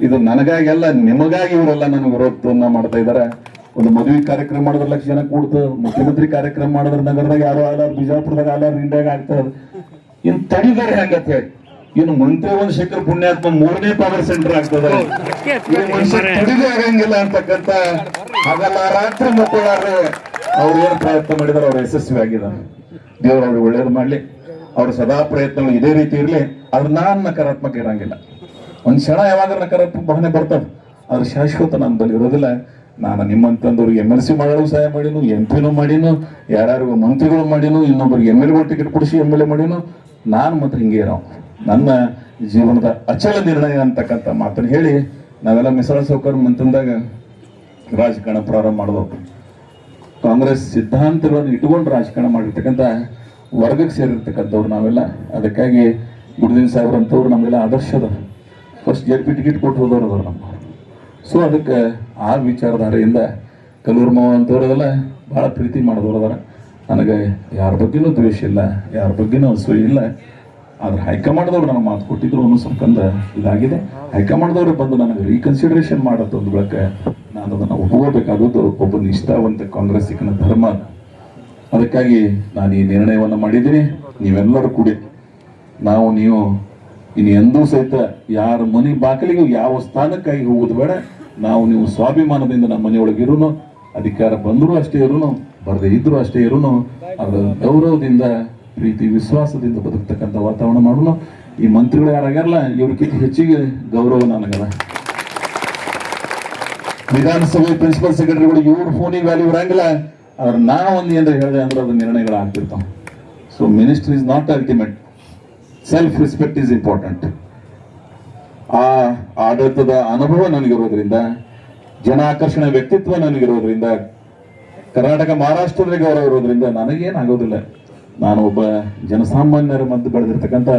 ಇದು ನನಗಾಗಿ ಅಲ್ಲ ನಿಮಗಾಗಿ ಇವರೆಲ್ಲ ನನಗೆ ವಿರೋಧವನ್ನ ಮಾಡ್ತಾ ಇದ್ದಾರೆ. ಒಂದು ಮದುವೆ ಕಾರ್ಯಕ್ರಮ ಮಾಡಿದ್ರೆ ಲಕ್ಷ ಜನ ಕೂಡ್ತು, ಮುಖ್ಯಮಂತ್ರಿ ಕಾರ್ಯಕ್ರಮ ಮಾಡಿದ್ರೆ ನಗರದಾಗ ಯಾರು ಆಲಾರ, ಬಿಜಾಪುರದಾಗ ಆಲಾರ, ಇಂಡಿಯಾಗ ಆಗ್ತದ. ಇನ್ ತಡಿದಾರೆ ಹೆಂಗತ್ತ ಹೇಳಿ. ಇನ್ನು ಮಂತ್ರಿ ವಂಶಕರ ಪುಣ್ಯಾತ್ಮ 3ನೇ ಪವರ್ ಸೆಂಟರ್ ಆಗ್ತದೆ. ತಡಿದೇ ಆಗಂಗಿಲ್ಲ ಅಂತಕ್ಕಂಥ ಹಾಗಲ್ಲ ರಾತ್ರಿ ಮಕ್ಕಳಾರೆ ಅವ್ರು ಏನು ಪ್ರಯತ್ನ ಮಾಡಿದಾರೆ ಅವ್ರು ಯಶಸ್ವಿ ಆಗಿದ್ದಾರೆ. ದೇವರು ಅವ್ರಿಗೆ ಒಳ್ಳೇದು ಮಾಡ್ಲಿ. ಅವ್ರ ಸದಾ ಪ್ರಯತ್ನಗಳು ಇದೇ ರೀತಿ ಇರ್ಲಿ. ಆದ್ರೆ ನಾನ್ ನಕಾರಾತ್ಮಕ ಇರಂಗಿಲ್ಲ. ಒಂದ್ ಕ್ಷಣ ಯಾವಾಗ ನಕಾರಾತ್ಮಕ ಭಾವನೆ ಬರ್ತದ, ಆದ್ರೆ ಶಾಶ್ವತ ನನ್ನ ಬಳಿ ಇರೋದಿಲ್ಲ. ನಾನು ನಿಮ್ಮಂತಂದವ್ರಿಗೆ MLC ಮಾಡಲು ಸಹಾಯ ಮಾಡಿನು, MP ಮಾಡಿನು, ಯಾರ್ಯಾರಿಗೂ ಮಂತ್ರಿಗಳು ಮಾಡಿನು, ಇನ್ನೊಬ್ಬರಿಗೆ MLA ಟಿಕೆಟ್ ಕೊಡಿಸಿ MLA ಮಾಡಿನು. ನಾನು ಮಾತ್ರ ಹಿಂಗೆ ಇರೋ ನನ್ನ ಜೀವನದ ಅಚಲ ನಿರ್ಣಯ ಅಂತಕ್ಕಂಥ ಮಾತನ್ನು ಹೇಳಿ, ನಾವೆಲ್ಲ ಮಿಸಳ ಸೌಕರ್ಯ ಮಂತಂದಾಗ ರಾಜಕಾರಣ ಪ್ರಾರಂಭ ಮಾಡಿದವು. ಕಾಂಗ್ರೆಸ್ ಸಿದ್ಧಾಂತಗಳನ್ನು ಇಟ್ಕೊಂಡು ರಾಜಕಾರಣ ಮಾಡಿರ್ತಕ್ಕಂಥ ವರ್ಗಕ್ಕೆ ಸೇರಿರ್ತಕ್ಕಂಥವ್ರು ನಾವೆಲ್ಲ. ಅದಕ್ಕಾಗಿ ಗುರುದಿನ ಸಾಹೇಬ್ರಂತವ್ರು ನಮಗೆಲ್ಲ ಆದರ್ಶದ. ಫಸ್ಟ್ JP ಟಿಕೆಟ್ ಕೊಟ್ಟು ಹೋದವ್ರು ಅದಾರ ನಮ್ಮ. ಸೊ ಅದಕ್ಕೆ ಆ ವಿಚಾರಧಾರೆಯಿಂದ ಕಲೂರು ಮಾವ ಅಂತವ್ರದೆಲ್ಲ ಭಾಳ ಪ್ರೀತಿ ಮಾಡಿದವ್ರು ಅದಾರ. ನನಗೆ ಯಾರ ಬಗ್ಗೆನೂ ದ್ವೇಷ ಇಲ್ಲ, ಯಾರ ಬಗ್ಗೆನೂ ಅಸೂಯೆ ಇಲ್ಲ. ಆದ್ರೆ ಹೈಕಮಾಂಡ್ದವ್ರು ನನಗೆ ಮಾತು ಕೊಟ್ಟಿದ್ರು ಅನ್ನಿಸ್ಕೊಂಡ ಇದಾಗಿದೆ. ಹೈಕಮಾಂಡ್ದವ್ರು ಬಂದು ನನಗೆ ರೀಕನ್ಸಿಡರೇಷನ್ ಮಾಡತ್ತೊಂದು ಬಳಕ ನಾನು ಅದನ್ನು ಒಪ್ಕೋಬೇಕಾದದ್ದು ಒಬ್ಬ ನಿಷ್ಠಾವಂತ ಕಾಂಗ್ರೆಸ್ಸಿಗನ ಧರ್ಮ. ಅದಕ್ಕಾಗಿ ನಾನು ಈ ನಿರ್ಣಯವನ್ನು ಮಾಡಿದ್ದೀನಿ. ನೀವೆಲ್ಲರೂ ಕೂಡಿ ನೀವು ಇನ್ನು ಎಂದೂ ಸಹಿತ ಯಾರ ಮನೆ ಬಾಗಿಲಿಗೂ ಯಾವ ಸ್ಥಾನಕ್ಕಾಗಿ ಹೋಗೋದು ಬೇಡ. ನೀವು ಸ್ವಾಭಿಮಾನದಿಂದ ನಮ್ಮ ಮನೆಯೊಳಗಿರುನು, ಅಧಿಕಾರ ಬಂದರೂ ಅಷ್ಟೇ ಇರುನು, ಬರದೇ ಇದ್ರು ಅಷ್ಟೇ ಇರುನು, ಅದರ ಗೌರವದಿಂದ ಪ್ರೀತಿ ವಿಶ್ವಾಸದಿಂದ ಬದುಕ್ತಕ್ಕಂಥ ವಾತಾವರಣ ಮಾಡೋಣ. ಈ ಮಂತ್ರಿಗಳು ಯಾರಾಗಲ್ಲ, ಇವ್ರಿಗಿಂತ ಹೆಚ್ಚಿಗೆ ಗೌರವ ನನಗಲ್ಲ. ವಿಧಾನಸಭೆ ಪ್ರಿನ್ಸಿಪಲ್ ಸೆಕ್ರೆಟರಿಗಳು ಇವ್ರ ಫೋನಿಗೆ ವ್ಯಾಲ್ಯೂ ಇರಂಗಿಲ್ಲ. ಆದ್ರೆ ನಾವೊಂದು ಏನಾರ ಹೇಳಿದೆ ಅಂದ್ರೆ ಅದು ನಿರ್ಣಯಗಳು ಆಗ್ತಿರ್ತಾವ. So minister is not ultimate. Self respect is important. ಆ ಆಡಳಿತದ ಅನುಭವ ನನಗಿರೋದ್ರಿಂದ, ಜನ ಆಕರ್ಷಣೆ ವ್ಯಕ್ತಿತ್ವ ನನಗಿರೋದ್ರಿಂದ, ಕರ್ನಾಟಕ ಮಹಾರಾಷ್ಟ್ರದಲ್ಲಿ ಗೌರವ ಇರೋದ್ರಿಂದ ನನಗೇನಾಗೋದಿಲ್ಲ. ನಾನು ಒಬ್ಬ ಜನಸಾಮಾನ್ಯರ ಮಧ್ಯೆ ಬೆಳೆದಿರ್ತಕ್ಕಂಥ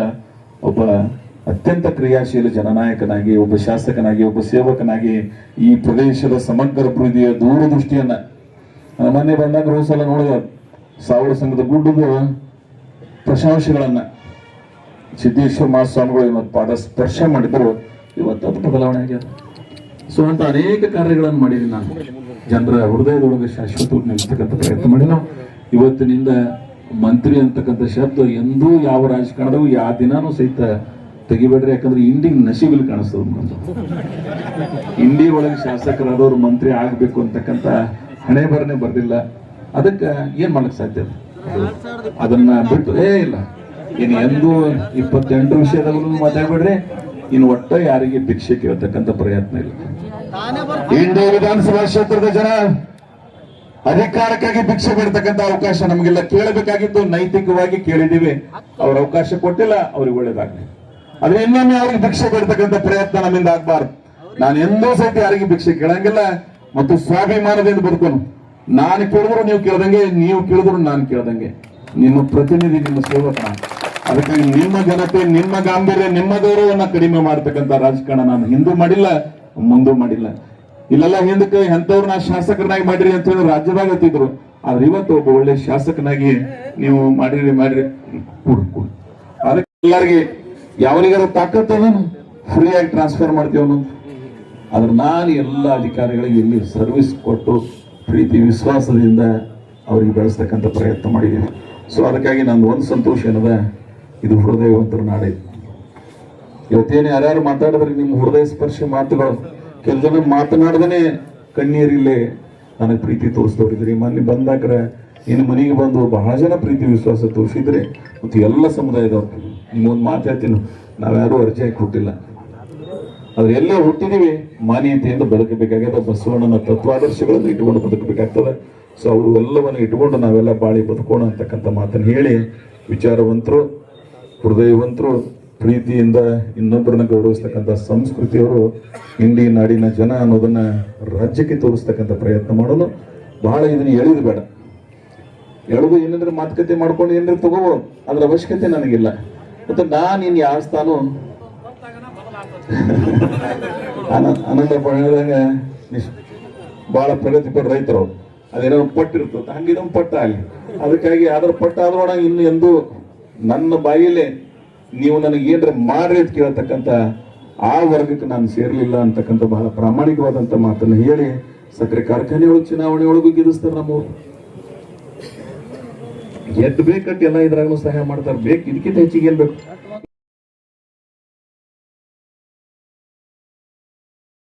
ಒಬ್ಬ ಅತ್ಯಂತ ಕ್ರಿಯಾಶೀಲ ಜನನಾಯಕನಾಗಿ, ಒಬ್ಬ ಶಾಸಕನಾಗಿ, ಒಬ್ಬ ಸೇವಕನಾಗಿ ಈ ಪ್ರದೇಶದ ಸಮಗ್ರ ಅಭಿವೃದ್ಧಿಯ ದೂರದೃಷ್ಟಿಯನ್ನ ಮೊನ್ನೆ ಬಂದಾಗ ರೋಸಲ ನೋಡಿದ ಸಾವಿರ ಸಂಘದ ಗುಡ್ಡದು ಪ್ರಶಂಸೆಗಳನ್ನ ಸಿದ್ದೇಶ್ವರ ಮಹಾಸ್ವಾಮಿಗಳು ಇವತ್ತು ಪಾದ ಸ್ಪರ್ಶ ಮಾಡಿದ್ರು, ಇವತ್ತು ಅದು ಬದಲಾವಣೆ ಆಗ್ಯದ. ಸೊ ಅಂತ ಅನೇಕ ಕಾರ್ಯಗಳನ್ನು ಮಾಡಿದ್ದೀನಿ ನಾನು, ಜನರ ಹೃದಯದೊಳಗೆ ಶಾಶ್ವತವಾಗಿ ನಿಲ್ತಕ್ಕಂಥ ಪ್ರಯತ್ನ ಮಾಡಿ ನಾವು ಇವತ್ತಿನಿಂದ ಮಂತ್ರಿ ಅಂತಕ್ಕಂಥ ಶಬ್ದ ಎಂದೂ ಯಾವ ರಾಜಕಾರಣದೂ ಯಾವ ದಿನಾನೂ ಸಹಿತ ತೆಗಿಬೇಡ್ರಿ. ಯಾಕಂದ್ರೆ ಇಂಡಿಗೆ ನಶೀಬಿಲ್ ಕಾಣಿಸ್ತದ. ಇಂಡಿ ಒಳಗೆ ಶಾಸಕರಾದವ್ರು ಮಂತ್ರಿ ಆಗ್ಬೇಕು ಅಂತಕ್ಕಂಥ ಹಣೆ ಬರನೆ ಬರ್ದಿಲ್ಲ. ಅದಕ್ಕೆ ಏನ್ ಮಾಡಕ್ ಸಾಧ್ಯ? ಅದನ್ನ ಬಿಟ್ಟು ಇಲ್ಲ ಇನ್ನು ಎಂದೂ 28 ವಿಷಯದಲ್ಲೂ ಮಾತಾಡ್ಬೇಡ್ರಿ. ಇನ್ನು ಒಟ್ಟ ಯಾರಿಗೆ ಭಿಕ್ಷೆ ಕೇಳ್ತಕ್ಕಂಥ ಪ್ರಯತ್ನ ಇಲ್ಲ. ಇಂಡಿ ವಿಧಾನಸಭಾ ಕ್ಷೇತ್ರದ ಜನ ಅಧಿಕಾರಕ್ಕಾಗಿ ಭಿಕ್ಷೆ ಬೇಡ್ತಕ್ಕಂಥ ಅವಕಾಶ ನಮಗೆಲ್ಲ ಕೇಳಬೇಕಾಗಿತ್ತು. ನೈತಿಕವಾಗಿ ಕೇಳಿದೀವಿ, ಅವ್ರ ಅವಕಾಶ ಕೊಟ್ಟಿಲ್ಲ, ಅವ್ರಿಗೆ ಒಳ್ಳೇದಾಗ್ಲಿ. ಆದ್ರೆ ಇನ್ನೊಮ್ಮೆ ಅವ್ರಿಗೆ ಭಿಕ್ಷೆ ಬೇಡ್ತಕ್ಕಂಥ ಪ್ರಯತ್ನ ನಮ್ಮಿಂದ ಆಗ್ಬಾರ್ದು. ನಾನು ಎಂದೂ ಸಹಿತ ಯಾರಿಗೆ ಭಿಕ್ಷೆ ಕೇಳಂಗಿಲ್ಲ ಮತ್ತು ಸ್ವಾಭಿಮಾನದಿಂದ ಬದುಕೋನು. ನಾನು ಕೇಳಿದ್ರು ನೀವು ಕೇಳ್ದಂಗೆ, ನೀವು ಕೇಳಿದ್ರು ನಾನು ಕೇಳ್ದಂಗೆ. ನಿಮ್ಮ ಪ್ರತಿನಿಧಿ, ನಿಮ್ಮ ಸೇವಕ. ಅದಕ್ಕಾಗಿ ನಿಮ್ಮ ಘನತೆ, ನಿಮ್ಮ ಗಾಂಭೀರ್ಯ, ನಿಮ್ಮ ಗೌರವವನ್ನ ಕಡಿಮೆ ಮಾಡ್ತಕ್ಕಂಥ ರಾಜಕಾರಣ ನಾನು ಹಿಂದೂ ಮಾಡಿಲ್ಲ, ಮುಂದೂ ಮಾಡಿಲ್ಲ. ಇಲ್ಲೆಲ್ಲ ಹಿಂದಕ್ಕೆ ಎಂತವ್ರನ್ನ ಶಾಸಕರನ್ನಾಗಿ ಮಾಡಿರಿ ಅಂತ ಹೇಳಿ ರಾಜ್ಯದಾಗ ಹತ್ತಿದ್ರು. ಆದ್ರೆ ಇವತ್ತು ಒಬ್ಬ ಒಳ್ಳೆ ಶಾಸಕನಾಗಿ ನೀವು ಮಾಡಿರಿ ಅದಕ್ಕೆ ಎಲ್ಲರಿಗೆ ಯಾವರಿಗಾರ ತಾಕತ್ ಅದನ್ನು ಫ್ರೀ ಆಗಿ ಟ್ರಾನ್ಸ್ಫರ್ ಮಾಡ್ತೀವಿ ಅನ್ನೋದು. ಆದ್ರೆ ನಾನು ಎಲ್ಲ ಅಧಿಕಾರಿಗಳಿಗೆ ಇಲ್ಲಿ ಸರ್ವಿಸ್ ಕೊಟ್ಟು ಪ್ರೀತಿ ವಿಶ್ವಾಸದಿಂದ ಅವ್ರಿಗೆ ಬೆಳೆಸ್ತಕ್ಕಂಥ ಪ್ರಯತ್ನ ಮಾಡಿದ್ದೀನಿ. ಸೊ ಅದಕ್ಕಾಗಿ ನಂದು ಒಂದು ಸಂತೋಷ ಏನದ, ಇದು ಹೃದಯವಂತರ ನಾಡೆ. ಇವತ್ತೇನು ಯಾರ್ಯಾರು ಮಾತಾಡಿದ್ರೆ ನಿಮ್ಮ ಹೃದಯ ಸ್ಪರ್ಶಿ ಮಾತುಗಳು, ಕೆಲವು ಜನ ಮಾತನಾಡದೇ ಕಣ್ಣೀರಿಲ್ಲೇ ನನಗೆ ಪ್ರೀತಿ ತೋರಿಸ್ತವ್ರಿದ್ರಿ. ಮೊನ್ನೆ ಬಂದಾಕ್ರ ಇನ್ನು ಮನೆಗೆ ಬಂದು ಬಹಳ ಜನ ಪ್ರೀತಿ ವಿಶ್ವಾಸ ತೋರಿಸಿದ್ರೆ ಮತ್ತು ಎಲ್ಲ ಸಮುದಾಯದವ್ರು. ನಿಮ್ಮೊಂದು ಮಾತಾಡ್ತೀನಿ, ನಾವ್ಯಾರೂ ಅರ್ಜಿ ಹಾಕಿ ಹುಟ್ಟಿಲ್ಲ, ಆದ್ರೆ ಎಲ್ಲೇ ಹುಟ್ಟಿದೀವಿ ಮಾನ್ಯತೆಯಿಂದ ಬದುಕಬೇಕಾಗ್ಯದ. ಬಸವಣ್ಣನ ತತ್ವಾದರ್ಶಗಳನ್ನು ಇಟ್ಕೊಂಡು ಬದುಕಬೇಕಾಗ್ತದೆ. ಸೊ ಅವರು ಎಲ್ಲವನ್ನು ಇಟ್ಕೊಂಡು ನಾವೆಲ್ಲ ಬಾಳಿ ಬದುಕೋಣ ಅಂತಕ್ಕಂಥ ಮಾತನ್ನು ಹೇಳಿ, ವಿಚಾರವಂತರು, ಹೃದಯವಂತರು, ಪ್ರೀತಿಯಿಂದ ಇನ್ನೊಬ್ಬರನ್ನ ಗೌರವಿಸ್ತಕ್ಕಂಥ ಸಂಸ್ಕೃತಿಯವರು ಇಂಡಿ ನಾಡಿನ ಜನ ಅನ್ನೋದನ್ನ ರಾಜ್ಯಕ್ಕೆ ತೋರಿಸ್ತಕ್ಕಂಥ ಪ್ರಯತ್ನ ಮಾಡೋನು. ಬಹಳ ಇದನ್ನ ಎಳೆದು ಬೇಡ, ಎಳೆದು ಏನಾದ್ರೆ ಮಾತುಕತೆ ಮಾಡ್ಕೊಂಡು ಏನಾದ್ರು ತಗೋಬೋದು, ಅದ್ರ ಅವಶ್ಯಕತೆ ನನಗಿಲ್ಲ. ಮತ್ತೆ ನಾನು ಇನ್ ಯಾವ ಸ್ಥಾನ ಆನಂದ ಹೇಳಿದಾಗ ಬಹಳ ಪ್ರಗತಿಪರ ರೈತರು ಅದೇನೋ ಪಟ್ಟಿರ್ತದೆ, ಹಂಗಿನ ಪಟ್ಟ ಅಲ್ಲಿ. ಅದಕ್ಕಾಗಿ ಅದ್ರ ಪಟ್ಟ ಆದ್ರೊಳಗೆ ಇನ್ನು ಎಂದು ನನ್ನ ಬಾಯಿಲೆ ನೀವು ನನಗೆ ಏನ್ರ ಮಾಡ್ರಿ ಅಂತ ಕೇಳತಕ್ಕಂಥ ಆ ವರ್ಗಕ್ಕೆ ನಾನು ಸೇರ್ಲಿಲ್ಲ ಅಂತಕ್ಕಂಥ ಬಹಳ ಪ್ರಾಮಾಣಿಕವಾದಂಥ ಮಾತನ್ನು ಹೇಳಿ, ಸಕ್ಕರೆ ಕಾರ್ಖಾನೆ ಒಳಗೆ ಚುನಾವಣೆ ಒಳಗೂ ಗೆಲ್ಲಿಸ್ತಾರೆ ನಮ್ಮವ್ರು. ಎದ್ದು ಬೇಕಟ್ಟು ಎಲ್ಲ ಇದ್ರಾಗಲೂ ಸಹಾಯ ಮಾಡ್ತಾರೆ. ಬೇಕು, ಇದಕ್ಕಿಂತ ಹೆಚ್ಚಿಗೆ ಏನ್ ಬೇಕು?